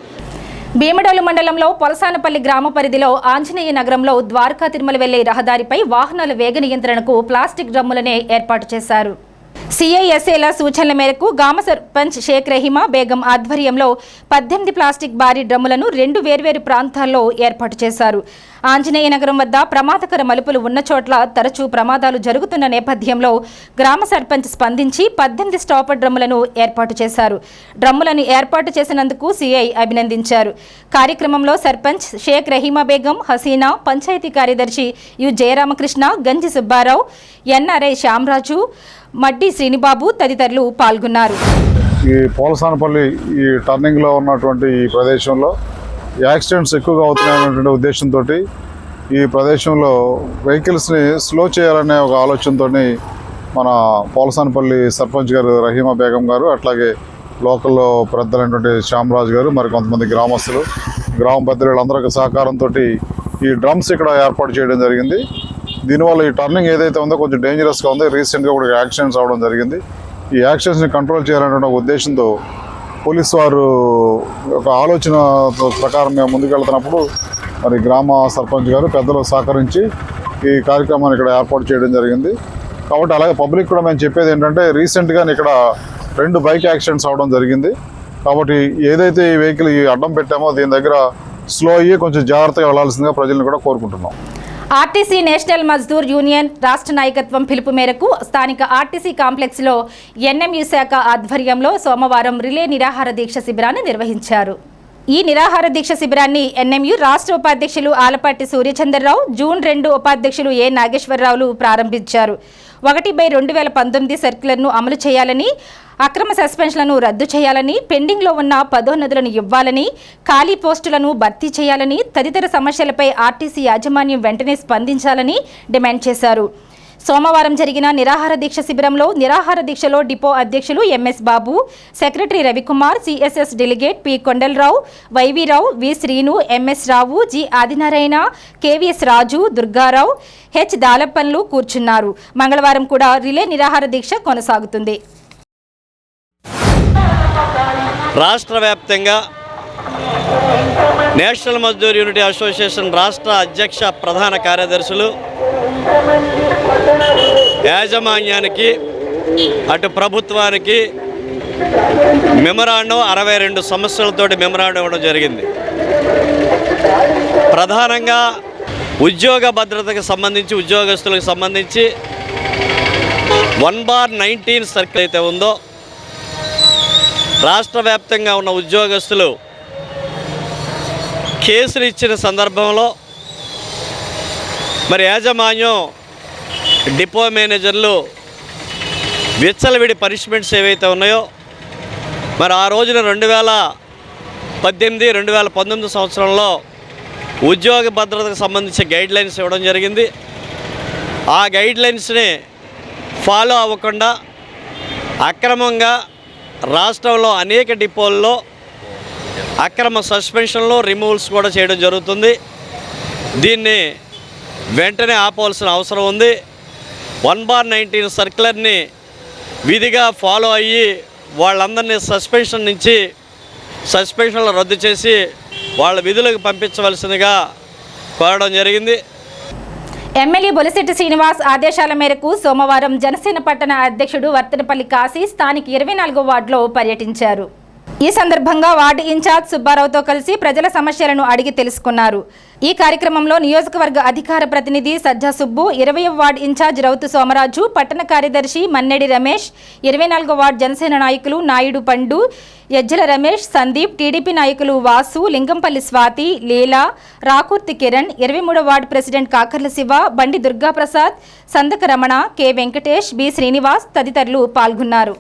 భీమడోలు మండలంలో పొలసానపల్లి గ్రామ పరిధిలో ఆంజనేయ నగరంలో ద్వారకా తిరుమల వెళ్లే రహదారిపై వాహనాల వేగ నియంత్రణకు ప్లాస్టిక్ డ్రమ్ములనే ఏర్పాటు చేశారు. సిఐఎస్ఏల సూచనల మేరకు గ్రామ సర్పంచ్ షేక్ రహీమా బేగం ఆధ్వర్యంలో 18 ప్లాస్టిక్ భారీ డ్రమ్ములను 2 వేర్వేరు ప్రాంతాల్లో ఏర్పాటు చేశారు. ఆంజనేయ నగరం వద్ద ప్రమాదకర మలుపులు ఉన్న చోట్ల తరచూ ప్రమాదాలు జరుగుతున్న నేపథ్యంలో గ్రామ సర్పంచ్ స్పందించి 18 స్టాపర్ డ్రమ్ములను ఏర్పాటు చేశారు. డ్రమ్ములను ఏర్పాటు చేసినందుకు సిఐ అభినందించారు. కార్యక్రమంలో సర్పంచ్ షేక్ రహీమా బేగం, హసీనా, పంచాయతీ కార్యదర్శి యు జయరామకృష్ణ, గంజి సుబ్బారావు, ఎన్ఆర్ఐ శ్యామరాజు, మడ్డి శ్రీనిబాబు తదితరులు పాల్గొన్నారు. ఈ పోలసానపల్లి ఈ టర్నింగ్లో ఉన్నటువంటి ఈ ప్రదేశంలో యాక్సిడెంట్స్ ఎక్కువగా అవుతున్నాయనేటువంటి ఉద్దేశంతో ఈ ప్రదేశంలో వెహికల్స్ని స్లో చేయాలనే ఒక ఆలోచనతో మన పోలసానపల్లి సర్పంచ్ గారు రహీమా బేగం గారు, అట్లాగే లోకల్లో పెద్దలైనటువంటి శ్యామరాజు గారు, మరి కొంతమంది గ్రామస్తులు, గ్రామ పెద్దలందరూ సహకారంతో ఈ డ్రమ్స్ ఇక్కడ ఏర్పాటు చేయడం జరిగింది. దీనివల్ల ఈ టర్నింగ్ ఏదైతే ఉందో కొంచెం డేంజరస్గా ఉంది. రీసెంట్గా కూడా యాక్సిడెంట్స్ అవడం జరిగింది. ఈ యాక్సిడెంట్స్ని కంట్రోల్ చేయాలనే ఉద్దేశంతో పోలీస్ వారు ఒక ఆలోచన ప్రకారం మేము ముందుకెళ్తున్నప్పుడు మరి గ్రామ సర్పంచ్ గారు పెద్దలు సహకరించి ఈ కార్యక్రమాన్ని ఇక్కడ ఏర్పాటు చేయడం జరిగింది. కాబట్టి అలాగే పబ్లిక్ కూడా మేము చెప్పేది ఏంటంటే, రీసెంట్గా ఇక్కడ 2 బైక్ యాక్సిడెంట్స్ అవడం జరిగింది. కాబట్టి ఏదైతే ఈ వెహికల్ ఈ అడ్డం పెట్టామో దీని దగ్గర స్లో అయ్యి కొంచెం జాగ్రత్తగా వెళ్లాల్సిందిగా ప్రజలను కూడా కోరుకుంటున్నాం. ఆర్టీసీ నేషనల్ మజ్దూర్ యూనియన్ రాష్ట్ర నాయకత్వం పిలుపు మేరకు స్థానిక ఆర్టీసీ కాంప్లెక్స్లో ఎన్ఎంయు శాఖ ఆధ్వర్యంలో సోమవారం రిలే నిరాహార దీక్ష శిబిరాన్ని నిర్వహించారు. ఈ నిరాహార దీక్ష శిబిరాన్ని ఎన్ఎంయు రాష్ట్ర ఉపాధ్యక్షులు ఆలపాటి సూర్యచంద్రరావు, జూన్ 2 ఉపాధ్యక్షులు ఏ నాగేశ్వరరావులు ప్రారంభించారు. 1/2019 సర్క్యులర్ను అమలు చేయాలని, అక్రమ సస్పెన్షన్లను రద్దు చేయాలని, పెండింగ్లో ఉన్న పదోన్నతులను ఇవ్వాలని, ఖాళీ పోస్టులను భర్తీ చేయాలని, తదితర సమస్యలపై ఆర్టీసీ యాజమాన్యం వెంటనే స్పందించాలని డిమాండ్ చేశారు. సోమవారం జరిగిన నిరాహార దీక్ష శిబిరంలో నిరాహార దీక్షలో డిపో అధ్యక్షులు ఎంఎస్ బాబు, secretary Ravikumar, CSS delegate P Kondalarao, YV Rao, వి శ్రీను, ఎంఎస్ రావు, జి ఆదినారాయణ, కేవీఎస్ రాజు, దుర్గారావు, హెచ్ దాలప్పన్లు కూర్చున్నారు. మంగళవారం కూడా రిలే నిరాహార దీక్ష కొనసాగుతుంది. రాష్ట్ర వ్యాప్తంగా నేషనల్ మజ్దూర్ యూనిటీ అసోసియేషన్ రాష్ట్ర అధ్యక్ష ప్రధాన కార్యదర్శులు యాజమాన్యానికి అటు ప్రభుత్వానికి మెమరాండం 62 సమస్యలతోటి మెమరాండం ఇవ్వడం జరిగింది. ప్రధానంగా ఉద్యోగ భద్రతకు సంబంధించి, ఉద్యోగస్తులకు సంబంధించి 1/19 సర్కిల్ అయితే ఉందో, రాష్ట్ర వ్యాప్తంగా ఉన్న ఉద్యోగస్తులు కేసులు ఇచ్చిన సందర్భంలో మరి యాజమాన్యం, డిపో మేనేజర్లు విచ్చలవిడి పనిష్మెంట్స్ ఏవైతే ఉన్నాయో, మరి ఆ రోజున 2018, 2019 సంవత్సరంలో ఉద్యోగ భద్రతకు సంబంధించి గైడ్లైన్స్ ఇవ్వడం జరిగింది. ఆ గైడ్లైన్స్ని ఫాలో అవ్వకుండా అక్రమంగా రాష్ట్రంలో అనేక డిపోల్లో అక్రమ సస్పెన్షన్లు, రిమూవల్స్ కూడా చేయడం జరుగుతుంది. దీన్ని వెంటనే ఆపవలసిన అవసరం ఉంది. 1/19 సర్క్యులర్ని విధిగా ఫాలో అయ్యి వాళ్ళందరినీ సస్పెన్షన్లు రద్దు చేసి వాళ్ళ విధులకు పంపించవలసిందిగా కోరడం జరిగింది. ఎమ్మెల్యే బొలిశెట్టి శ్రీనివాస్ ఆదేశాల మేరకు సోమవారం జనసేన పట్టణ అధ్యక్షుడు వర్తనపల్లి కాశీ స్థానిక 24వ వార్డులో పర్యటించారు. ఈ సందర్భంగా వార్డు ఇన్ఛార్జ్ సుబ్బారావుతో కలిసి ప్రజల సమస్యలను అడిగి తెలుసుకున్నారు. ఈ కార్యక్రమంలో నియోజకవర్గ అధికార ప్రతినిధి సజ్జా సుబ్బు, 20వ వార్డు ఇన్ఛార్జ్ రౌతు సోమరాజు, పట్టణ కార్యదర్శి మన్నెడి రమేష్, 24వ వార్డు జనసేన నాయకులు నాయుడు పండు, యజ్జల రమేష్, సందీప్, టీడీపీ నాయకులు వాసు, లింగంపల్లి స్వాతి, లీలా, రాకూర్తి కిరణ్, 23వ వార్డు ప్రెసిడెంట్ కాకర్ల శివ, బండి దుర్గాప్రసాద్, సందక రమణ, కె వెంకటేష్, బి శ్రీనివాస్ తదితరులు పాల్గొన్నారు.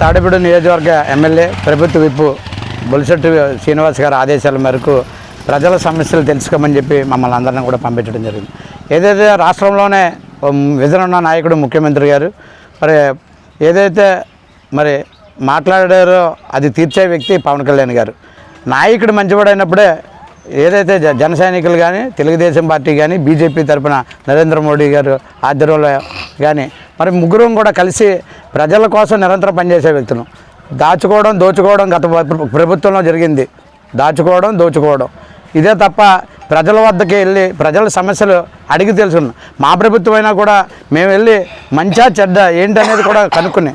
తాడేపల్లి నియోజకవర్గ ఎమ్మెల్యే ప్రభుత్వ విప్ బొలిశెట్టి శ్రీనివాస్ గారి ఆదేశాల మేరకు ప్రజల సమస్యలు తెలుసుకోమని చెప్పి మమ్మల్ని అందరినీ కూడా పంపించడం జరిగింది. ఏదైతే రాష్ట్రంలోనే విజన్ ఉన్న నాయకుడు ముఖ్యమంత్రి గారు మరి ఏదైతే మరి మాట్లాడారో అది తీర్చే వ్యక్తి పవన్ కళ్యాణ్ గారు. నాయకుడు మంచివాడైనప్పుడే ఏదైతే జన సైనికులు కానీ, తెలుగుదేశం పార్టీ కానీ, బీజేపీ తరఫున నరేంద్ర మోడీ గారు ఆధ్వర్యంలో కానీ మరి ముగ్గురం కూడా కలిసి ప్రజల కోసం నిరంతరం పనిచేసే వ్యక్తులు. దోచుకోవడం గత ప్రభుత్వంలో జరిగింది. దోచుకోవడం ఇదే తప్ప ప్రజల వద్దకి వెళ్ళి ప్రజల సమస్యలు అడిగి తెలుసుకున్నాం. మా ప్రభుత్వం అయినా కూడా మేము వెళ్ళి మంచా చెడ్డ ఏంటనేది కూడా కనుక్కుని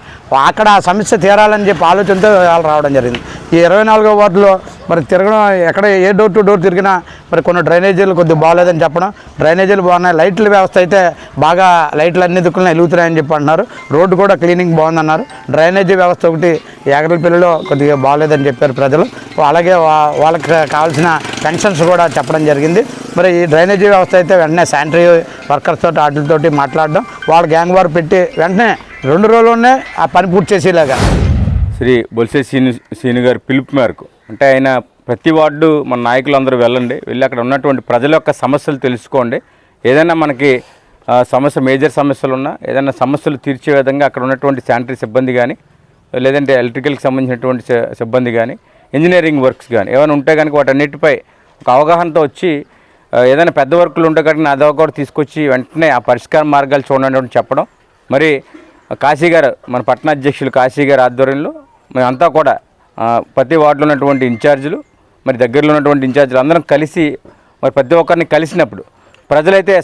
అక్కడ ఆ సమస్య తీరాలని చెప్పి ఆలోచనతో రావడం జరిగింది. ఈ 24వ వార్డులో మరి తిరగడం ఎక్కడ ఏ డోర్ టు డోర్ తిరిగినా మరి కొన్ని డ్రైనేజీలు కొద్దిగా బాగోలేదని చెప్పడం, డ్రైనేజీలు బాగున్నాయి, లైట్ల వ్యవస్థ అయితే బాగా లైట్లు అన్ని దిక్కులను వెలుగుతున్నాయని చెప్పి అంటున్నారు. రోడ్డు కూడా క్లీనింగ్ బాగుందన్నారు. డ్రైనేజీ వ్యవస్థ ఒకటి ఏగలపల్లిలో కొద్దిగా బాగోలేదని చెప్పారు ప్రజలు. అలాగే వాళ్ళకి కావాల్సిన పెన్షన్స్ కూడా చెప్పడం జరిగింది. మరి ఈ డ్రైనేజీ వ్యవస్థ అయితే వెంటనే శానిటరీ వర్కర్స్ తోటి వాటితోటి మాట్లాడడం, వాళ్ళ గ్యాంగ్ వార్ పెట్టి వెంటనే 2 రోజుల్లోనే ఆ పని పూర్తి చేసేలాగా. శ్రీ బొలిశెట్టి శ్రీను గారి పిలుపు మేరకు అంటే ఆయన ప్రతి వార్డు మన నాయకులందరూ వెళ్ళండి, వెళ్ళి అక్కడ ఉన్నటువంటి ప్రజల యొక్క సమస్యలు తెలుసుకోండి. ఏదైనా మనకి సమస్య మేజర్ సమస్యలు ఉన్నా ఏదైనా సమస్యలు తీర్చే విధంగా అక్కడ ఉన్నటువంటి శానిటరీ సిబ్బంది కానీ లేదంటే ఎలక్ట్రికల్కి సంబంధించినటువంటి సిబ్బంది కానీ ఇంజనీరింగ్ వర్క్స్ కానీ ఏమైనా ఉంటే కనుక వాటన్నిటిపై ఒక అవగాహనతో వచ్చి ఏదైనా పెద్ద వర్కులు ఉంటే కనుక అదో కూడా తీసుకొచ్చి వెంటనే ఆ పరిష్కార మార్గాలు చూడండి చెప్పడం. మరి కాశీ గారు మన పట్టణ అధ్యక్షులు కాశీ గారి ఆధ్వర్యంలో మేమంతా కూడా ప్రతి వార్డులో ఉన్నటువంటి ఇన్ఛార్జీలు మరి దగ్గరలో ఉన్నటువంటి ఇన్ఛార్జీలు అందరం కలిసి మరి ప్రతి ఒక్కరిని కలిసినప్పుడు ప్రజలైతే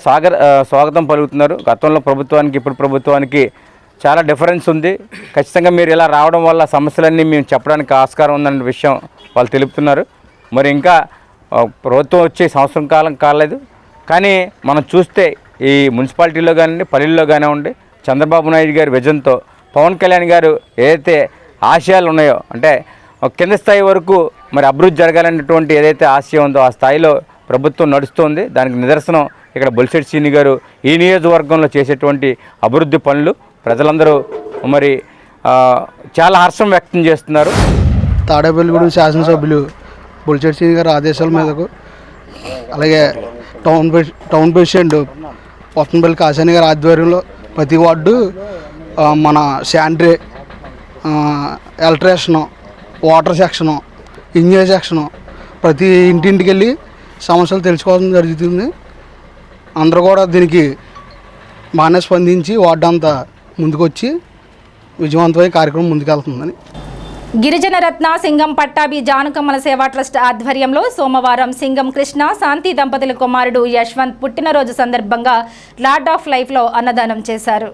స్వాగతం పలుకుతున్నారు. గతంలో ప్రభుత్వానికి ఇప్పుడు ప్రభుత్వానికి చాలా డిఫరెన్స్ ఉంది. ఖచ్చితంగా మీరు ఇలా రావడం వల్ల సమస్యలన్నీ మేము చెప్పడానికి ఆస్కారం ఉందనే విషయం వాళ్ళు తెలుపుతున్నారు. మరి ఇంకా ప్రభుత్వం వచ్చే సంవత్సరం కాలం కాలేదు, కానీ మనం చూస్తే ఈ మున్సిపాలిటీలో కానివ్వండి పల్లెల్లో కానివ్వండి చంద్రబాబు నాయుడు గారి విజన్తో పవన్ కళ్యాణ్ గారు ఏదైతే ఆశయాలు ఉన్నాయో అంటే కింద స్థాయి వరకు మరి అభివృద్ధి జరగాలనేటువంటి ఏదైతే ఆశయం ఉందో ఆ స్థాయిలో ప్రభుత్వం నడుస్తుంది. దానికి నిదర్శనం ఇక్కడ బొలిశెట్టి శ్రీను గారు ఈ నియోజకవర్గంలో చేసేటువంటి అభివృద్ధి పనులు ప్రజలందరూ మరి చాలా హర్షం వ్యక్తం చేస్తున్నారు. తాడేపల్లిగూడెం శాసనసభ్యులు బొలిశెట్టి శ్రీను గారి ఆదేశాల మీదకు అలాగే టౌన్ ప్రెసిడెంట్ పొత్తంపల్లి కాసాని గారి ఆధ్వర్యంలో ప్రతి వార్డు మన sanitary electrician water section engineer section ప్రతి ఇంటింటికి వెళ్ళి సమస్యలు తెలుసుకోవడం జరుగుతుంది. అందరూ కూడా దీనికి బాగానే స్పందించి వార్డు అంతా ముందుకొచ్చి విజయవంతమైన కార్యక్రమం ముందుకెళ్తుందని. గిరిజన రత్న సింగం పట్టాభి జానకమ్మల సేవా ట్రస్ట్ ఆధ్వర్యంలో సోమవారం సింగం కృష్ణ శాంతి దంపతుల కుమారుడు యశ్వంత్ పుట్టినరోజు సందర్భంగా లార్డ్ ఆఫ్ లైఫ్లో అన్నదానం చేశారు.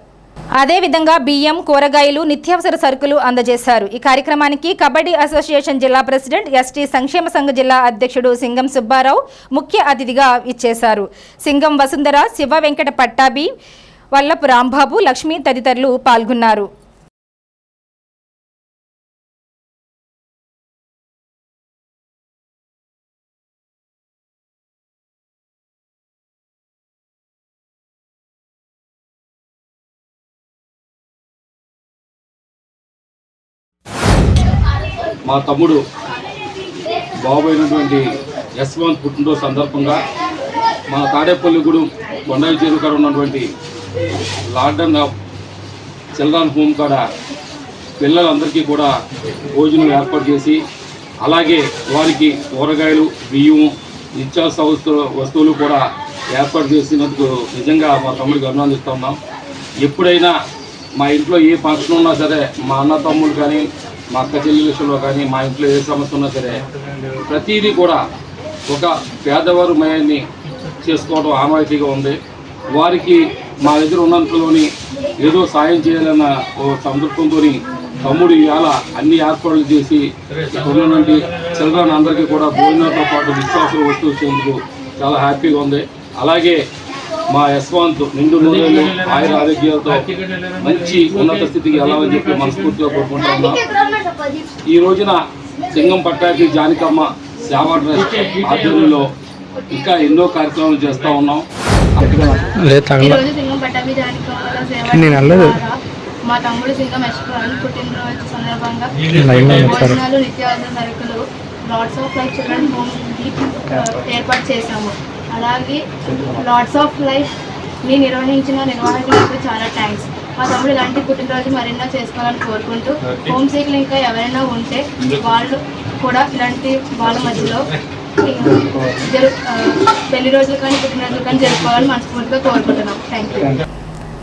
అదేవిధంగా బియ్యం, కూరగాయలు, నిత్యావసర సరుకులు అందజేశారు. ఈ కార్యక్రమానికి కబడ్డీ అసోసియేషన్ జిల్లా ప్రెసిడెంట్, ఎస్టీ సంక్షేమ సంఘ జిల్లా అధ్యక్షుడు సింగం సుబ్బారావు ముఖ్య అతిథిగా ఇచ్చేశారు. సింగం వసుంధర, శివ వెంకట పట్టాభి, వల్లపు రాంబాబు, లక్ష్మి తదితరులు పాల్గొన్నారు. మా తమ్ముడు బాబు అయినటువంటి యశ్వంత్ పుట్టినరోజు సందర్భంగా మా తాడేపల్లిగూడెం కొండవి చేరు కాడ ఉన్నటువంటి లార్డన్ ఆఫ్ చిల్డ్రన్ హోమ్ కాడ పిల్లలందరికీ కూడా భోజనం ఏర్పాటు చేసి అలాగే వారికి కూరగాయలు, బియ్యం, నిత్యావసర వస్తువులు కూడా ఏర్పాటు చేసినందుకు నిజంగా మా తమ్ముడికి అభినందిస్తున్నాం. ఎప్పుడైనా మా ఇంట్లో ఏ ఫంక్షన్ ఉన్నా సరే మా అన్న తమ్ముడు కానీ మా అక్క చెల్లి విషయంలో కానీ మా ఇంట్లో ఏ సమస్య ఉన్నా సరే ప్రతిదీ కూడా ఒక పేదవారు మయాన్ని చేసుకోవడం ఆనవాయితీగా ఉంది. వారికి మా దగ్గర ఉన్నంతలోని ఏదో సాయం చేయాలన్న ఓ సందర్భంతో తమ్ముడు ఇవాళ అన్ని ఏర్పాట్లు చేసి ఉన్నటువంటి చిల్డ్రన్ అందరికీ కూడా భోజనంతో పాటు నిత్యావసర వస్తువులు ఇచ్చేందుకు చాలా హ్యాపీగా ఉంది. అలాగే మా యశ్వంత్ నిండు నూనెలు ఆయుర ఆరోగ్యాలతో మంచి ఉన్నత స్థితికి వెళ్ళాలని చెప్పి మనస్ఫూర్తిగా కోరుకుంటా ఉన్నాం. ఈ రోజున సింగం పట్టాభి జానకమ్మ సేవా ట్రస్ట్ ఆధ్వర్యంలో ఇంకా ఎన్నో కార్యక్రమాలు చేస్తూ ఉన్నాం. మా తమ్ముడు సింగం యశ్వంత్ పుట్టినరోజు సందర్భంగా భోజనాలు, నిత్యావసర సరుకులు lords of life children home ఏర్పాటు చేశాము. అలాగే లార్డ్స్ ఆఫ్ లైఫ్ ని నిర్వహించిన నిర్వాహకులకు చాలా థ్యాంక్స్. మా తమ్ముడు ఇలాంటి పుట్టినరోజు మరెన్నో చేసుకోవాలని కోరుకుంటూ హోమ్ సైకిల్ ఇంకా ఎవరైనా ఉంటే వాళ్ళు కూడా ఇలాంటి వాళ్ళ మధ్యలో పెళ్లి రోజులు కానీ పుట్టినరోజులు కానీ జరుపుకోవాలని మనస్ఫూర్తిగా కోరుకుంటున్నాం. Thank you.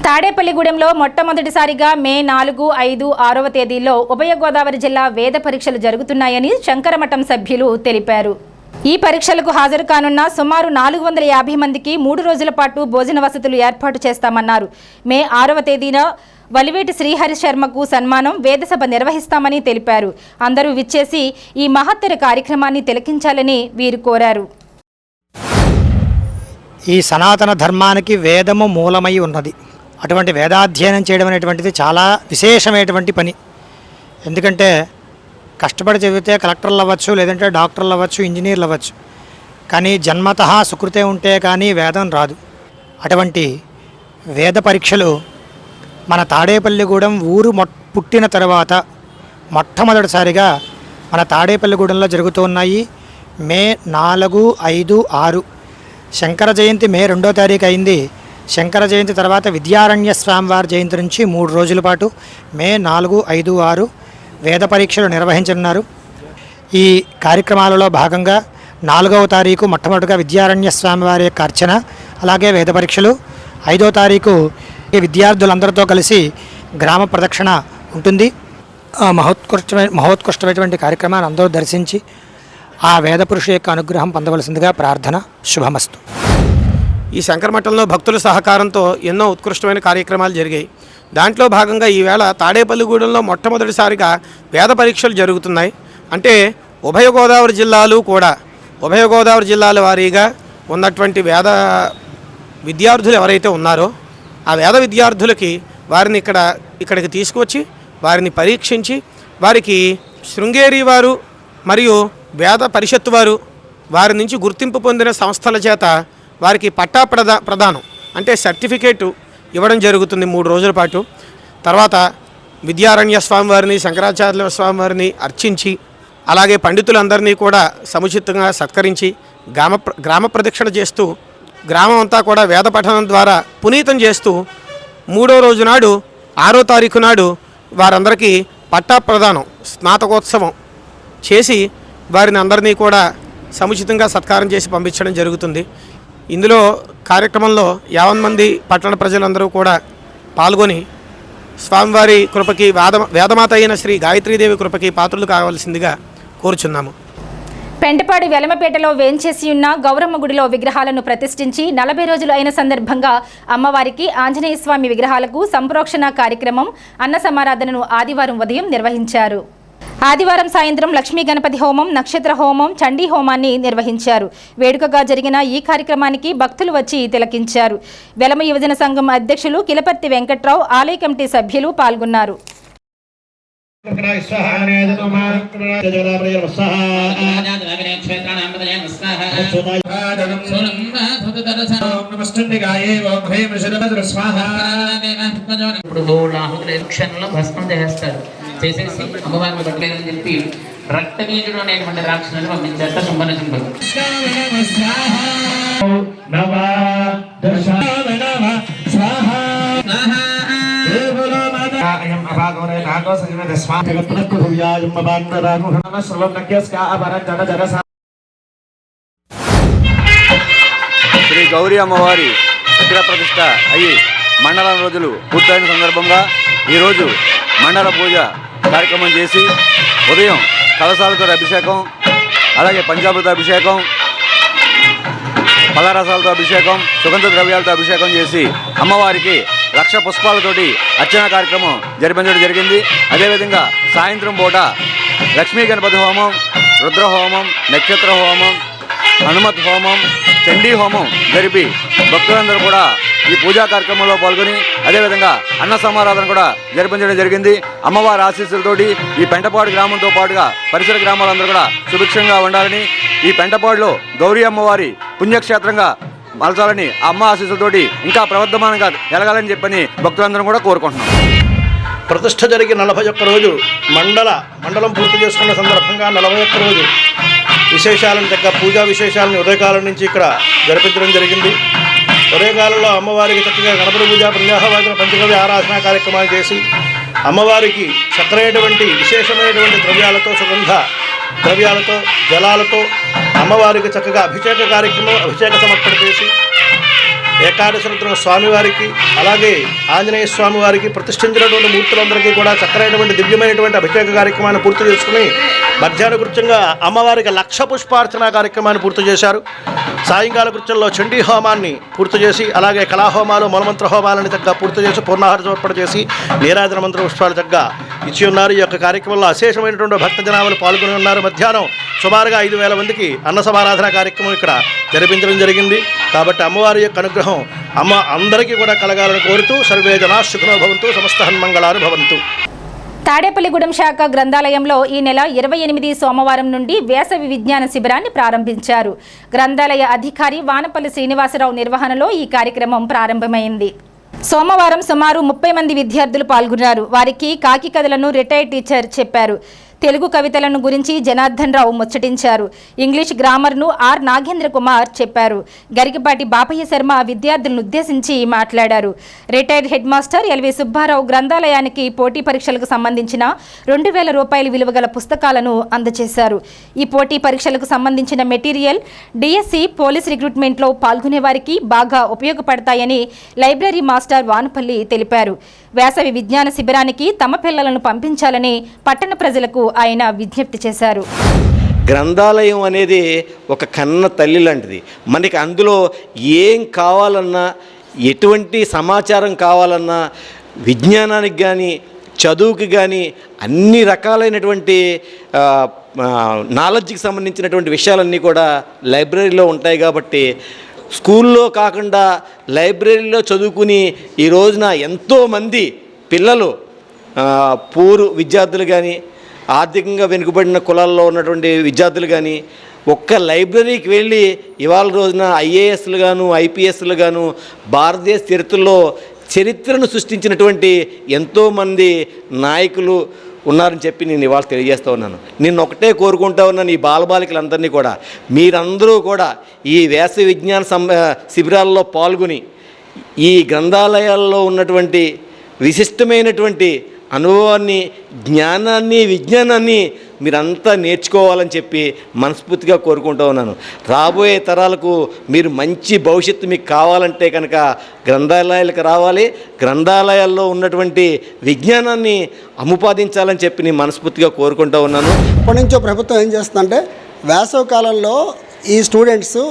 తాడేపల్లిగూడెంలో మొట్టమొదటిసారిగా మే 4, 5, 6వ తేదీల్లో ఉభయ గోదావరి జిల్లా వేద పరీక్షలు జరుగుతున్నాయని శంకరమఠం సభ్యులు తెలిపారు. ఈ పరీక్షలకు హాజరు కానున్న సుమారు 450 మందికి 3 రోజుల పాటు భోజన వసతులు ఏర్పాటు చేస్తామన్నారు. మే 6వ తేదీన వలివేటి శ్రీహరి శర్మకు సన్మానం, వేదసభ నిర్వహిస్తామని తెలిపారు. అందరూ విచ్చేసి ఈ మహత్తర కార్యక్రమాన్ని తిలకించాలని వీరు కోరారు. ఈ సనాతన ధర్మానికి వేదము మూలమై ఉన్నది. అటువంటి వేదాధ్యయనం చేయడం అనేటువంటిది చాలా విశేషమైనటువంటి పని. ఎందుకంటే కష్టపడి చదివితే కలెక్టర్లు అవ్వచ్చు, లేదంటే డాక్టర్లు అవ్వచ్చు, ఇంజనీర్లు అవ్వచ్చు. కానీ జన్మతః సుకృతే ఉంటే కానీ వేదం రాదు. అటువంటి వేద పరీక్షలు మన తాడేపల్లిగూడెం ఊరు పుట్టిన తర్వాత మొట్టమొదటిసారిగా మన తాడేపల్లిగూడెంలో జరుగుతూ ఉన్నాయి. మే 4, 5, 6 శంకర జయంతి మే 2వ తారీఖు అయింది. శంకర జయంతి తర్వాత విద్యారణ్య స్వామివారి జయంతి నుంచి 3 రోజుల పాటు మే 4, 5, 6 వేద పరీక్షలు నిర్వహించనున్నారు. ఈ కార్యక్రమాలలో భాగంగా 4వ తారీఖు మొట్టమొదటిగా విద్యారణ్య స్వామివారి యొక్క అర్చన, అలాగే వేద పరీక్షలు. 5వ తారీఖు విద్యార్థులందరితో కలిసి గ్రామ ప్రదక్షిణ ఉంటుంది. మహోత్కృష్టమైనటువంటి కార్యక్రమాన్ని అందరూ దర్శించి ఆ వేద పురుషు యొక్క అనుగ్రహం పొందవలసిందిగా ప్రార్థన. శుభమస్తు. ఈ శంకరమఠంలో భక్తుల సహకారంతో ఎన్నో ఉత్కృష్టమైన కార్యక్రమాలు జరిగాయి. దాంట్లో భాగంగా ఈవేళ తాడేపల్లిగూడెంలో మొట్టమొదటిసారిగా వేద పరీక్షలు జరుగుతున్నాయి. అంటే ఉభయ గోదావరి జిల్లాల వారీగా ఉన్నటువంటి వేద విద్యార్థులు ఎవరైతే ఉన్నారో ఆ వేద విద్యార్థులకి వారిని ఇక్కడికి తీసుకువచ్చి వారిని పరీక్షించి వారికి శృంగేరి వారు మరియు వేద పరిషత్తు వారి నుంచి గుర్తింపు పొందిన సంస్థల చేత వారికి పట్టా ప్రదానం అంటే సర్టిఫికేటు ఇవ్వడం జరుగుతుంది 3 రోజుల పాటు. తర్వాత విద్యారణ్య స్వామివారిని, శంకరాచార్య స్వామివారిని అర్చించి, అలాగే పండితులందరినీ కూడా సముచితంగా సత్కరించి గ్రామ ప్రదక్షిణ చేస్తూ గ్రామం అంతా కూడా వేద పఠనం ద్వారా పునీతం చేస్తూ 3వ రోజు నాడు 6వ తారీఖు నాడు వారందరికీ పట్టా ప్రదానం స్నాతకోత్సవం చేసి వారిని అందరినీ కూడా సముచితంగా సత్కారం చేసి పంపించడం జరుగుతుంది. ఇందులో కార్యక్రమంలో 50 మంది పట్టణ ప్రజలందరూ కూడా పాల్గొని స్వామివారి కృపకి వేదమాత అయిన శ్రీ గాయత్రీదేవి కృపకి పాత్రలు కావాల్సిందిగా కోరుచున్నాము. పెంటపాడు వెలమపేటలో వేంచేసి ఉన్న గౌరమ్మ గుడిలో విగ్రహాలను ప్రతిష్ఠించి 40 రోజులు అయిన సందర్భంగా అమ్మవారికి, ఆంజనేయ స్వామి విగ్రహాలకు సంప్రోక్షణ కార్యక్రమం, అన్న సమారాధనను ఆదివారం ఉదయం నిర్వహించారు. ఆదివారం సాయంత్రం లక్ష్మీ గణపతి హోమం, నక్షత్ర హోమం, చండీ హోమాన్ని నిర్వహించారు. వేడుకగా జరిగిన ఈ కార్యక్రమానికి భక్తులు వచ్చి తిలకించారు. వెలమ యువజన సంఘం అధ్యక్షులు కిలపర్తి వెంకట్రావు, ఆలయ కమిటీ సభ్యులు పాల్గొన్నారు. భస్మం చేస్తారు, చేసేసి అమ్మవారిని పట్టలేదని చెప్పి రక్తబీజుడు అనేటువంటి రాక్షసుని పంపించారు శుంభనశుంభుడు. శ్రీ గౌరీ అమ్మవారి విగ్రహ ప్రతిష్ట అయ్యి మండలం రోజులు పూర్తయిన సందర్భంగా ఈరోజు మండల పూజ కార్యక్రమం చేసి ఉదయం కలశాలతో అభిషేకం, అలాగే పంచామృత అభిషేకం, పలరసాలతో అభిషేకం, సుగంధ ద్రవ్యాలతో అభిషేకం చేసి అమ్మవారికి లక్ష పుష్పాలతోటి అర్చన కార్యక్రమం జరిపించడం జరిగింది. అదేవిధంగా సాయంత్రం పూట లక్ష్మీ గణపతి హోమం, రుద్ర హోమం, నక్షత్ర హోమం, హనుమత్ హోమం, చండీ హోమం జరిపి భక్తులందరూ కూడా ఈ పూజా కార్యక్రమంలో పాల్గొని అదేవిధంగా అన్న సమారాధన కూడా జరిపించడం జరిగింది. అమ్మవారి ఆశీస్సులతోటి ఈ పెంటపాడు గ్రామంతో పాటుగా పరిసర గ్రామాలందరూ కూడా సుభిక్షంగా ఉండాలని, ఈ పెంటపాడులో గౌరీ అమ్మవారి పుణ్యక్షేత్రంగా మలచాలని అమ్మ ఆశీస్సులతోటి ఇంకా ప్రవర్ధమానంగా ఎలగాలని చెప్పని భక్తులందరూ కూడా కోరుకుంటున్నాం. ప్రతిష్ఠ జరిగి 41 రోజు మండలం పూర్తి చేసుకున్న సందర్భంగా 41 రోజు విశేషాలను తగ్గ పూజా విశేషాలను ఉదయకాలం నుంచి ఇక్కడ జరిపించడం జరిగింది. ఉదయకాలంలో అమ్మవారికి చక్కగా గణపతి పూజ, పుణ్యాహవాచన, పంచగవ్య ఆరాధన కార్యక్రమాలు చేసి అమ్మవారికి చక్కనైనటువంటి విశేషమైనటువంటి ద్రవ్యాలతో, సుగంధ ద్రవ్యాలతో, జలాలతో అమ్మవారికి చక్కగా అభిషేక కార్యక్రమం, అభిషేక సమర్పణ చేసి ఏకాదశి రుద్ర స్వామివారికి అలాగే ఆంజనేయ స్వామి వారికి ప్రతిష్ఠించినటువంటి మూర్తులందరికీ కూడా చక్కనైనటువంటి దివ్యమైనటువంటి అభిషేక కార్యక్రమాన్ని పూర్తి చేసుకుని మధ్యాహ్న కృత్యంగా అమ్మవారికి 1,00,000 పుష్పార్చన కార్యక్రమాన్ని పూర్తి చేశారు. సాయంకాల కృత్యంలో చండీ హోమాన్ని పూర్తి చేసి అలాగే కళాహోమాలు మూలమంత్ర హోమాలను చక్కగా పూర్తి చేసి పూర్ణాహార సమర్పణ చేసి నీరాజన మంత్ర పుష్పాలు చక్కగా ఇచ్చి ఉన్నారు. ఈ యొక్క కార్యక్రమంలో అశేషమైనటువంటి భక్త జనాలు పాల్గొని ఉన్నారు. మధ్యాహ్నం సుమారుగా 5,000 మందికి అన్న సమారాధన కార్యక్రమం ఇక్కడ జరిపించడం జరిగింది. కాబట్టి అమ్మవారి యొక్క అనుగ్రహం అమ్మ అందరికీ కూడా కలగాలని కోరుతూ సర్వే జనా సుఖినో భవంతు సమస్త హన్మంగళాలు భవంతు. తాడేపల్లిగూడెం శాఖ గ్రంథాలయంలో ఈ నెల 28 సోమవారం నుండి వేసవి విజ్ఞాన శిబిరాన్ని ప్రారంభించారు. గ్రంథాలయ అధికారి వానపల్లి శ్రీనివాసరావు నిర్వహణలో ఈ కార్యక్రమం ప్రారంభమైంది. సోమవారం సుమారు 30 మంది విద్యార్థులు పాల్గొన్నారు. వారికి కాకి కథలను రిటైర్డ్ టీచర్ చెప్పారు. తెలుగు కవితలను గురించి జనార్దన్ రావు ముచ్చటించారు. ఇంగ్లీష్ గ్రామర్ను ఆర్ నాగేంద్ర కుమార్ చెప్పారు. గరికపాటి బాపయ్య శర్మ విద్యార్థులను ఉద్దేశించి మాట్లాడారు. Retired head master LV Subbarao గ్రంథాలయానికి పోటీ పరీక్షలకు సంబంధించిన 2,000 రూపాయల విలువ గల పుస్తకాలను అందజేశారు. ఈ పోటీ పరీక్షలకు సంబంధించిన మెటీరియల్ డిఎస్సి పోలీస్ రిక్రూట్మెంట్లో పాల్గొనే వారికి బాగా ఉపయోగపడతాయని లైబ్రరీ మాస్టర్ వానపల్లి తెలిపారు. వేసవి విజ్ఞాన శిబిరానికి తమ పిల్లలను పంపించాలని పట్టణ ప్రజలకు ఆయన విజ్ఞప్తి చేశారు. గ్రంథాలయం అనేది ఒక కన్న తల్లి లాంటిది. మనకి అందులో ఏం కావాలన్నా, ఎటువంటి సమాచారం కావాలన్నా, విజ్ఞానానికి కానీ చదువుకి కానీ అన్ని రకాలైనటువంటి నాలెడ్జ్కి సంబంధించినటువంటి విషయాలన్నీ కూడా లైబ్రరీలో ఉంటాయి. కాబట్టి స్కూల్లో కాకుండా లైబ్రరీలో చదువుకుని ఈ రోజున ఎంతోమంది పిల్లలు పూర్ విద్యార్థులు కానీ ఆర్థికంగా వెనుకబడిన కులాల్లో ఉన్నటువంటి విద్యార్థులు కానీ ఒక్క లైబ్రరీకి వెళ్ళి ఇవాళ రోజున ఐఏఎస్లు గాను ఐపీఎస్లు గాను భారతదేశ చరిత్రను సృష్టించినటువంటి ఎంతోమంది నాయకులు ఉన్నారని చెప్పి నేను ఇవాళ తెలియజేస్తూ ఉన్నాను. నేను ఒకటే కోరుకుంటా ఉన్నాను, ఈ బాలబాలికలందరినీ కూడా మీరందరూ కూడా ఈ వేసవి విజ్ఞాన శిబిరాల్లో పాల్గొని ఈ గ్రంథాలయాల్లో ఉన్నటువంటి విశిష్టమైనటువంటి అనుభవాన్ని, జ్ఞానాన్ని, విజ్ఞానాన్ని మీరంతా నేర్చుకోవాలని చెప్పి మనస్ఫూర్తిగా కోరుకుంటూ ఉన్నాను. రాబోయే తరాలకు మీరు మంచి భవిష్యత్తు మీకు కావాలంటే కనుక గ్రంథాలయాలకు రావాలి. గ్రంథాలయాల్లో ఉన్నటువంటి విజ్ఞానాన్ని అముపాదించాలని చెప్పి నేను మనస్ఫూర్తిగా కోరుకుంటూ ఉన్నాను. ఇప్పటి నుంచో ప్రభుత్వం ఏం చేస్తుందంటే వేసవి కాలంలో ఈ స్టూడెంట్స్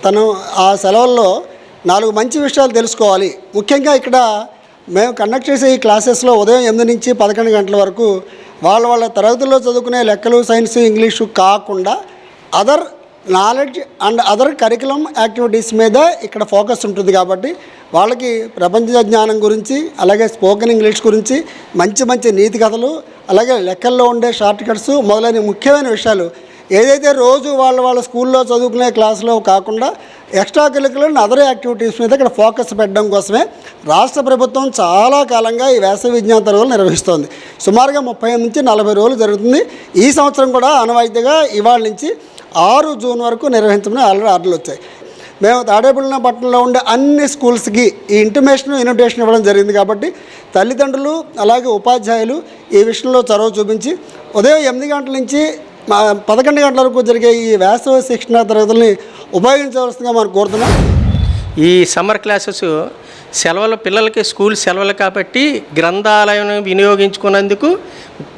తను ఆ సెలవుల్లో 4 మంచి విషయాలు తెలుసుకోవాలి. ముఖ్యంగా ఇక్కడ మేము కండక్ట్ చేసే ఈ క్లాసెస్లో ఉదయం 8 నుంచి 11 గంటల వరకు వాళ్ళ తరగతుల్లో చదువుకునే లెక్కలు, సైన్స్, ఇంగ్లీషు కాకుండా other knowledge and other curriculum activities మీద ఇక్కడ ఫోకస్ ఉంటుంది. కాబట్టి వాళ్ళకి ప్రపంచ జ్ఞానం గురించి, అలాగే స్పోకెన్ ఇంగ్లీష్ గురించి, మంచి నీతి కథలు, అలాగే లెక్కల్లో ఉండే షార్ట్ కట్స్ మొదలైన ముఖ్యమైన విషయాలు ఏదైతే రోజు వాళ్ళ స్కూల్లో చదువుకునే క్లాసులో కాకుండా ఎక్స్ట్రా కరికులర్ అదర్ యాక్టివిటీస్ మీద ఇక్కడ ఫోకస్ పెట్టడం కోసమే రాష్ట్ర ప్రభుత్వం చాలా కాలంగా ఈ వేసవి విజ్ఞాన తరగతులు నిర్వహిస్తోంది. సుమారుగా 30 నుంచి 40 రోజులు జరుగుతుంది. ఈ సంవత్సరం కూడా ఆనవాయితీగా ఇవాళ నుంచి 6 జూన్ వరకు నిర్వహించమని ఆల్రెడీ ఆర్డర్లు వచ్చాయి. మేము తాడేపల్లిగూడెంలో ఉండే అన్ని స్కూల్స్కి ఈ ఇన్విటేషన్ ఇవ్వడం జరిగింది. కాబట్టి తల్లిదండ్రులు అలాగే ఉపాధ్యాయులు ఈ విషయంలో చొరవ చూపించి ఉదయం 8 గంటల నుంచి 11 గంటల వరకు జరిగే ఈ వేసవి శిక్షణ తరగతుల్ని ఉపయోగించవలసిందిగా మనం కోరుతున్నాం. ఈ సమ్మర్ క్లాసెస్ సెలవులు పిల్లలకి స్కూల్ సెలవులు కాబట్టి గ్రంథాలయం వినియోగించుకున్నందుకు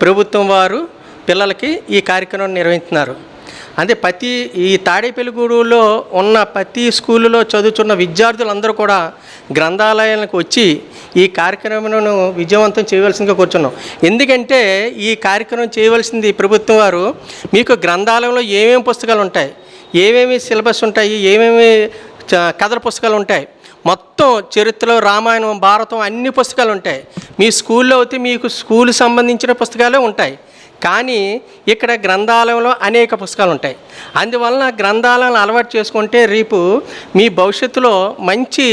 ప్రభుత్వం వారు పిల్లలకి ఈ కార్యక్రమం నిర్వహిస్తున్నారు. అంటే ఈ తాడేపల్లిగూడెంలో ఉన్న ప్రతి స్కూలులో చదువుతున్న విద్యార్థులందరూ కూడా గ్రంథాలయాలకు వచ్చి ఈ కార్యక్రమాలను విజయవంతం చేయవలసిందిగా కూర్చున్నాం. ఎందుకంటే ఈ కార్యక్రమం చేయవలసింది ప్రభుత్వం వారు మీకు గ్రంథాలయంలో ఏమేమి పుస్తకాలు ఉంటాయి, ఏమేమి సిలబస్ ఉంటాయి, ఏమేమి కథల పుస్తకాలు ఉంటాయి, మొత్తం చరిత్రలో రామాయణం, భారతం అన్ని పుస్తకాలు ఉంటాయి. మీ స్కూల్లో అయితే మీకు స్కూల్ సంబంధించిన పుస్తకాలే ఉంటాయి. కానీ ఇక్కడ గ్రంథాలయంలో అనేక పుస్తకాలు ఉంటాయి. అందువలన గ్రంథాలయాలను అలవాటు చేసుకుంటే రేపు మీ భవిష్యత్తులో మంచి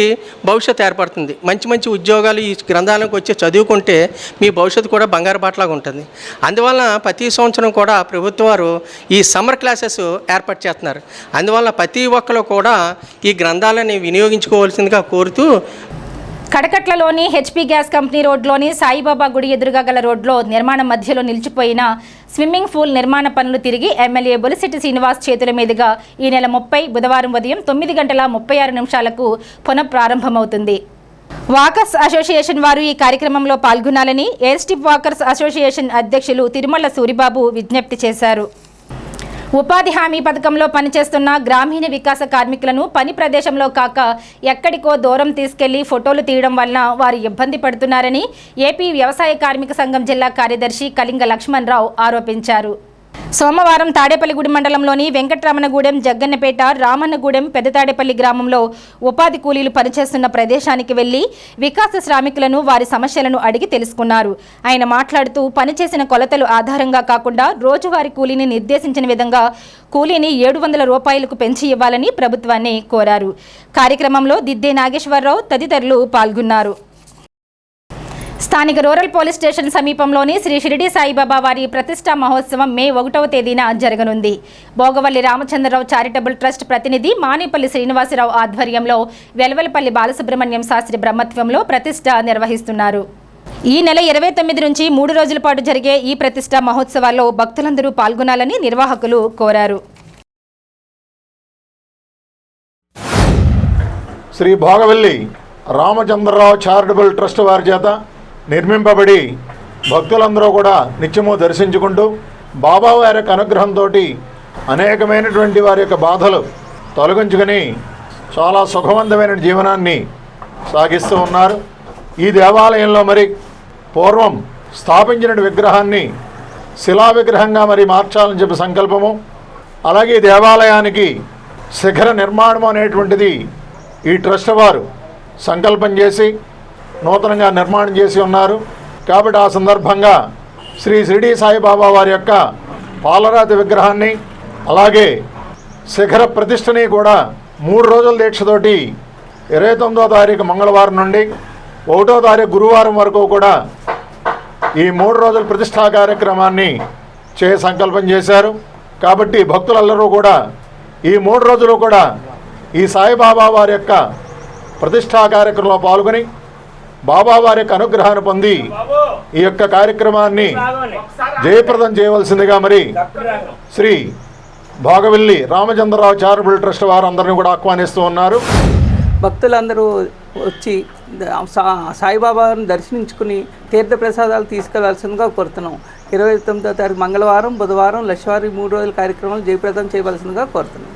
భవిష్యత్తు ఏర్పడుతుంది. మంచి ఉద్యోగాలు ఈ గ్రంథాలయంకి వచ్చి చదువుకుంటే మీ భవిష్యత్తు కూడా బంగారు బాటలాగా ఉంటుంది. అందువలన ప్రతి సంవత్సరం కూడా ప్రభుత్వం వారు ఈ సమ్మర్ క్లాసెస్ ఏర్పాటు చేస్తున్నారు. అందువలన ప్రతి ఒక్కరు కూడా ఈ గ్రంథాలయాన్ని వినియోగించుకోవాల్సిందిగా కోరుతూ కడకట్లలోని హెచ్పీ గ్యాస్ కంపెనీ రోడ్లోని సాయిబాబా గుడి ఎదురుగా గల రోడ్లో నిర్మాణం మధ్యలో నిలిచిపోయిన స్విమ్మింగ్ పూల్ నిర్మాణ పనులు తిరిగి ఎమ్మెల్యే బొలిశెట్టి శ్రీనివాస్ చేతుల మీదుగా ఈ నెల 30 బుధవారం ఉదయం 9:36 పునఃప్రారంభమవుతుంది. వాకర్స్ అసోసియేషన్ వారు ఈ కార్యక్రమంలో పాల్గొనాలని ఎయిర్ స్ట్రిప్ వాకర్స్ అసోసియేషన్ అధ్యక్షులు తిరుమల సూరిబాబు విజ్ఞప్తి చేశారు. ఉపాధి హామీ పథకంలో పనిచేస్తున్న గ్రామీణ వికాస కార్మికులను పని ప్రదేశంలో కాక ఎక్కడికో దూరం తీసుకెళ్లి ఫోటోలు తీయడం వలన వారు ఇబ్బంది పడుతున్నారని ఏపీ వ్యవసాయ కార్మిక సంఘం జిల్లా కార్యదర్శి కళింగ లక్ష్మణరావు ఆరోపించారు. సోమవారం తాడేపల్లిగూడెం మండలంలోని వెంకటరమణగూడెం, జగ్గన్నపేట, రామన్నగూడెం, పెద్దతాడేపల్లి గ్రామంలో ఉపాధి కూలీలు పనిచేస్తున్న ప్రదేశానికి వెళ్లి వికాస శ్రామికులను వారి సమస్యలను అడిగి తెలుసుకున్నారు. ఆయన మాట్లాడుతూ పనిచేసిన కొలతలు ఆధారంగా కాకుండా రోజువారీ కూలీని నిర్దేశించిన విధంగా కూలీని 700 రూపాయలకు పెంచి ఇవ్వాలని ప్రభుత్వాన్ని కోరారు. కార్యక్రమంలో దిద్దే నాగేశ్వరరావు తదితరులు పాల్గొన్నారు. స్థానిక రూరల్ పోలీస్ స్టేషన్ సమీపంలోని శ్రీ షిరిడి సాయిబాబా వారి ప్రతిష్టా మహోత్సవం మే 1వ తేదీన జరగనుంది. భోగవల్లి రామచంద్రరావు చారిటబుల్ ట్రస్ట్ ప్రతినిధి మానేపల్లి శ్రీనివాసరావు ఆధ్వర్యంలో వెలవలపల్లి బాలసుబ్రహ్మణ్యం శాస్త్రి బ్రహ్మత్వంలో ప్రతిష్ట నిర్వహిస్తున్నారు. ఈ నెల 29 నుంచి 3 రోజుల పాటు జరిగే ఈ ప్రతిష్టా మహోత్సవాల్లో భక్తులందరూ పాల్గొనాలని నిర్వాహకులు కోరారు. శ్రీ భోగవల్లి రామచంద్రరావు చారిటబుల్ ట్రస్ట్ వారి చేత నిర్మింపబడి భక్తులందరూ కూడా నిత్యము దర్శించుకుంటూ బాబా వారి యొక్క అనుగ్రహంతో అనేకమైనటువంటి వారి యొక్క బాధలు తొలగించుకొని చాలా సుఖవంతమైన జీవనాన్ని సాగిస్తూ ఉన్నారు. ఈ దేవాలయంలో మరి పూర్వం స్థాపించిన విగ్రహాన్ని శిలా విగ్రహంగా మరి మార్చాలని చెప్పి సంకల్పము, అలాగే దేవాలయానికి శిఖర నిర్మాణం అనేటువంటిది ఈ ట్రస్ట్ వారు సంకల్పం చేసి నూతనంగా నిర్మాణం చేసి ఉన్నారు. కాబట్టి ఆ సందర్భంగా శ్రీ షిరిడి సాయిబాబా వారి యొక్క పాలరాతి విగ్రహాన్ని అలాగే శిఖర ప్రతిష్టని కూడా 3 రోజుల దీక్షతోటి 29వ తారీఖు మంగళవారం నుండి 1వ తారీఖు గురువారం వరకు కూడా ఈ 3 రోజుల ప్రతిష్టా కార్యక్రమాన్ని సంకల్పం చేశారు. కాబట్టి భక్తులందరూ కూడా ఈ 3 రోజులు కూడా ఈ సాయిబాబా వారి యొక్క ప్రతిష్టా కార్యక్రమంలో పాల్గొని బాబా వారి యొక్క అనుగ్రహాన్ని పొంది ఈ యొక్క కార్యక్రమాన్ని జయప్రదం చేయవలసిందిగా మరి శ్రీ భోగవల్లి రామచంద్రరావు చారిటబుల్ ట్రస్ట్ వారు అందరినీ కూడా ఆహ్వానిస్తూ ఉన్నారు. భక్తులందరూ వచ్చి సాయిబాబాను దర్శించుకుని తీర్థప్రసాదాలు తీసుకెళ్లాల్సిందిగా కోరుతున్నాం. 29వ తారీఖు మంగళవారం, బుధవారం, లక్షవారి 3 రోజుల కార్యక్రమాలు జయప్రదం చేయవలసిందిగా కోరుతున్నాం.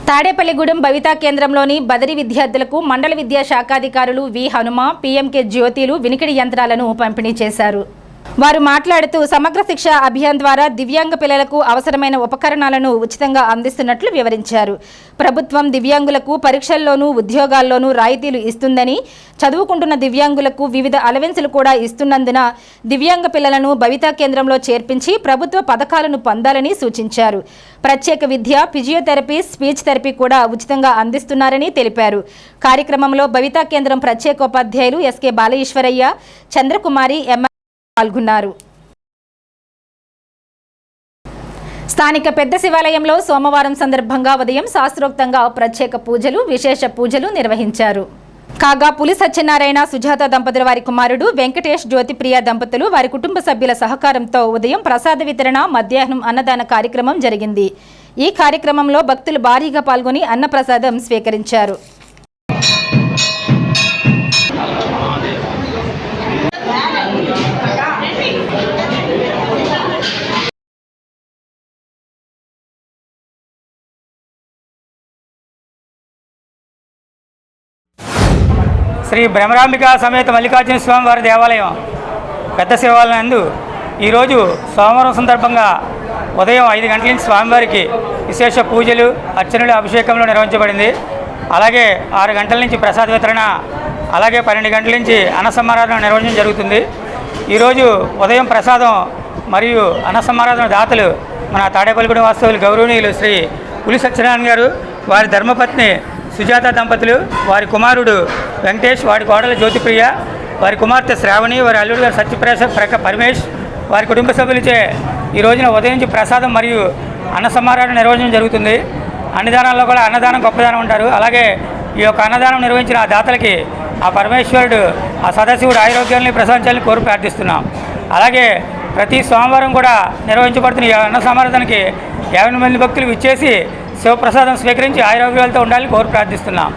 తాడేపల్లిగూడెం భవితా కేంద్రంలోని బదిలీ విద్యార్థులకు మండల విద్యా శాఖాధికారులు వి హనుమ, పీఎంకే జ్యోతిలు, వినికిడి యంత్రాలను పంపిణీ చేశారు. వారు మాట్లాడుతూ సమగ్ర శిక్ష అభియాన్ ద్వారా దివ్యాంగ పిల్లలకు అవసరమైన ఉపకరణాలను ఉచితంగా అందిస్తున్నట్లు వివరించారు. ప్రభుత్వం దివ్యాంగులకు పరీక్షల్లోనూ ఉద్యోగాల్లోనూ రాయితీలు ఇస్తుందని, చదువుకుంటున్న దివ్యాంగులకు వివిధ అలవెన్సులు కూడా ఇస్తున్నందున దివ్యాంగ పిల్లలను భవితా కేంద్రంలో చేర్పించి ప్రభుత్వ పథకాలను పొందాలని సూచించారు. ప్రత్యేక విద్య, ఫిజియోథెరపీ, స్పీచ్ థెరపీ కూడా ఉచితంగా అందిస్తున్నారని తెలిపారు. కార్యక్రమంలో భవితా కేంద్రం ప్రత్యేకోపాధ్యాయులు ఎస్కే బాలఈశ్వరయ్య, చంద్రకుమారి పాల్గొన్నారు. స్థానిక పెద్ద శివాలయంలో సోమవారం సందర్భంగా ఉదయం శాస్త్రోక్తంగా ప్రత్యేక పూజలు, విశేష పూజలు నిర్వహించారు. కాగా పులి సత్యనారాయణ, సుజాత దంపతుల వారి కుమారుడు వెంకటేష్, జ్యోతిప్రియ దంపతులు వారి కుటుంబ సభ్యుల సహకారంతో ఉదయం ప్రసాద వితరణ, మధ్యాహ్నం అన్నదాన కార్యక్రమం జరిగింది. ఈ కార్యక్రమంలో భక్తులు భారీగా పాల్గొని అన్నప్రసాదం స్వీకరించారు. శ్రీ బ్రహ్మరాంబిక సమేత మల్లికార్జున స్వామి వారి దేవాలయం పెద్ద శివాలయం నందు ఈరోజు సోమవారం సందర్భంగా ఉదయం 5 గంటల నుంచి స్వామివారికి విశేష పూజలు, అర్చనలు, అభిషేకంలో నిర్వహించబడింది. అలాగే 6 గంటల నుంచి ప్రసాద వితరణ, అలాగే 12 గంటల నుంచి అన్నసమారాధన నిర్వహించడం జరుగుతుంది. ఈరోజు ఉదయం ప్రసాదం మరియు అన్నసమారాధన దాతలు మన తాడేపల్లిగూడెం వాస్తవులు గౌరవనీయులు శ్రీ పులి సత్యనారాయణ గారు, వారి ధర్మపత్ని సుజాత దంపతులు, వారి కుమారుడు వెంకటేష్, వారి కోడలు జ్యోతిప్రియ, వారి కుమార్తె శ్రావణి, వారి అల్లుడు గారు సత్యప్రక పరమేష్, వారి కుటుంబ సభ్యులచే ఈ రోజున ఉదయం నుంచి ప్రసాదం మరియు అన్న సమారాధన నిర్వహించడం జరుగుతుంది. అన్నదానాల్లో కూడా అన్నదానం గొప్పదానం ఉంటారు. అలాగే ఈ యొక్క అన్నదానం నిర్వహించిన ఆ దాతలకి ఆ పరమేశ్వరుడు ఆ సదాశివుడు ఆరోగ్యాన్ని ప్రసాదించాలని కోరి ప్రార్థిస్తున్నాం. అలాగే ప్రతి సోమవారం కూడా నిర్వహించబడుతున్న ఈ అన్న సమారాధనకి 50 మంది భక్తులు విచ్చేసి శివప్రసాదం స్వీకరించి ఆరోగ్యాలతో ఉండాలని కోరి ప్రార్థిస్తున్నాం.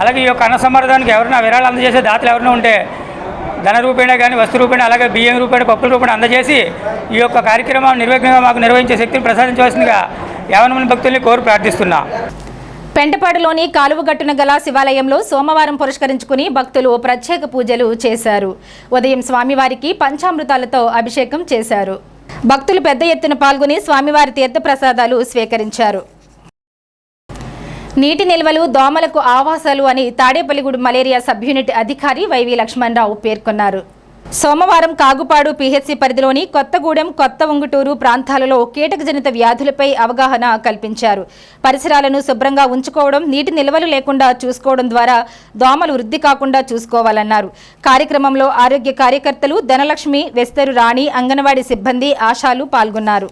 అలాగే ఈ యొక్క అన్న సమారాధనకి ఎవరైనా విరాళాలు అందజేసే దాతలు ఎవరైనా ఉంటే ధన రూపేణ కానీ వస్తు రూపేణ అలాగే బియ్యం రూపేణ పప్పుల రూపేణ అందజేసి ఈ యొక్క కార్యక్రమాన్ని నిర్విఘ్నంగా మాకు నిర్వహించే శక్తిని ప్రసాదించవలసిందిగా 50 మంది భక్తుల్ని కోరి ప్రార్థిస్తున్నాం. పెంటపాడులోని కాలువగట్టున గల శివాలయంలో సోమవారం పురస్కరించుకుని భక్తులు ప్రత్యేక పూజలు చేశారు. ఉదయం స్వామివారికి పంచామృతాలతో అభిషేకం చేశారు. భక్తులు పెద్ద ఎత్తున పాల్గొని స్వామివారి తీర్థప్రసాదాలు స్వీకరించారు. నీటి నిల్వలు దోమలకు ఆవాసాలు అని తాడేపల్లిగూడెం మలేరియా సబ్ యూనిట్ అధికారి వైవి లక్ష్మణరావు పేర్కొన్నారు. సోమవారం కాగుపాడు పీహెచ్సీ పరిధిలోని కొత్తగూడెం, కొత్త ఉంగుటూరు ప్రాంతాలలో కీటకజనిత వ్యాధులపై అవగాహన కల్పించారు. పరిసరాలను శుభ్రంగా ఉంచుకోవడం, నీటి నిల్వలు లేకుండా చూసుకోవడం ద్వారా దోమలు వృద్ధి కాకుండా చూసుకోవాలన్నారు. కార్యక్రమంలో ఆరోగ్య కార్యకర్తలు ధనలక్ష్మి, వెస్తరు రాణి, అంగన్వాడీ సిబ్బంది, ఆశాలు పాల్గొన్నారు.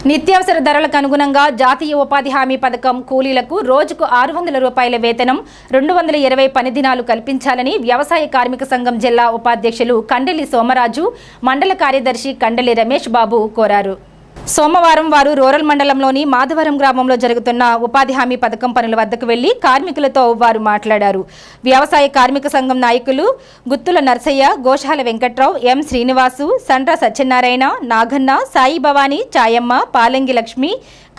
నిత్యావసర ధరలకు అనుగుణంగా జాతీయ ఉపాధి హామీ పథకం కూలీలకు రోజుకు 600 రూపాయల వేతనం, 220 పని దినాలు కల్పించాలని వ్యవసాయ కార్మిక సంఘం జిల్లా ఉపాధ్యక్షులు కండలి సోమరాజు, మండల కార్యదర్శి కండలి రమేష్ బాబు కోరారు. సోమవారం వారు రూరల్ మండలంలోని మాధవరం గ్రామంలో జరుగుతున్న ఉపాధి హామీ పథకం పనుల వద్దకు వెళ్లి కార్మికులతో వారు మాట్లాడారు. వ్యవసాయ కార్మిక సంఘం నాయకులు గుత్తుల నర్సయ్య, గోశాల వెంకట్రావు, ఎం శ్రీనివాసు, సండ్ర సత్యనారాయణ, నాగన్న, సాయి భవానీ, చాయమ్మ, పాలంగి లక్ష్మి,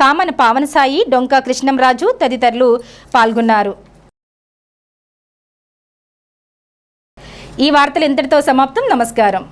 కామన పావనసాయి, డొంకా కృష్ణంరాజు తదితరులు పాల్గొన్నారు. ఈ వార్తలు ఇంతటితో సమాప్తం. నమస్కారం.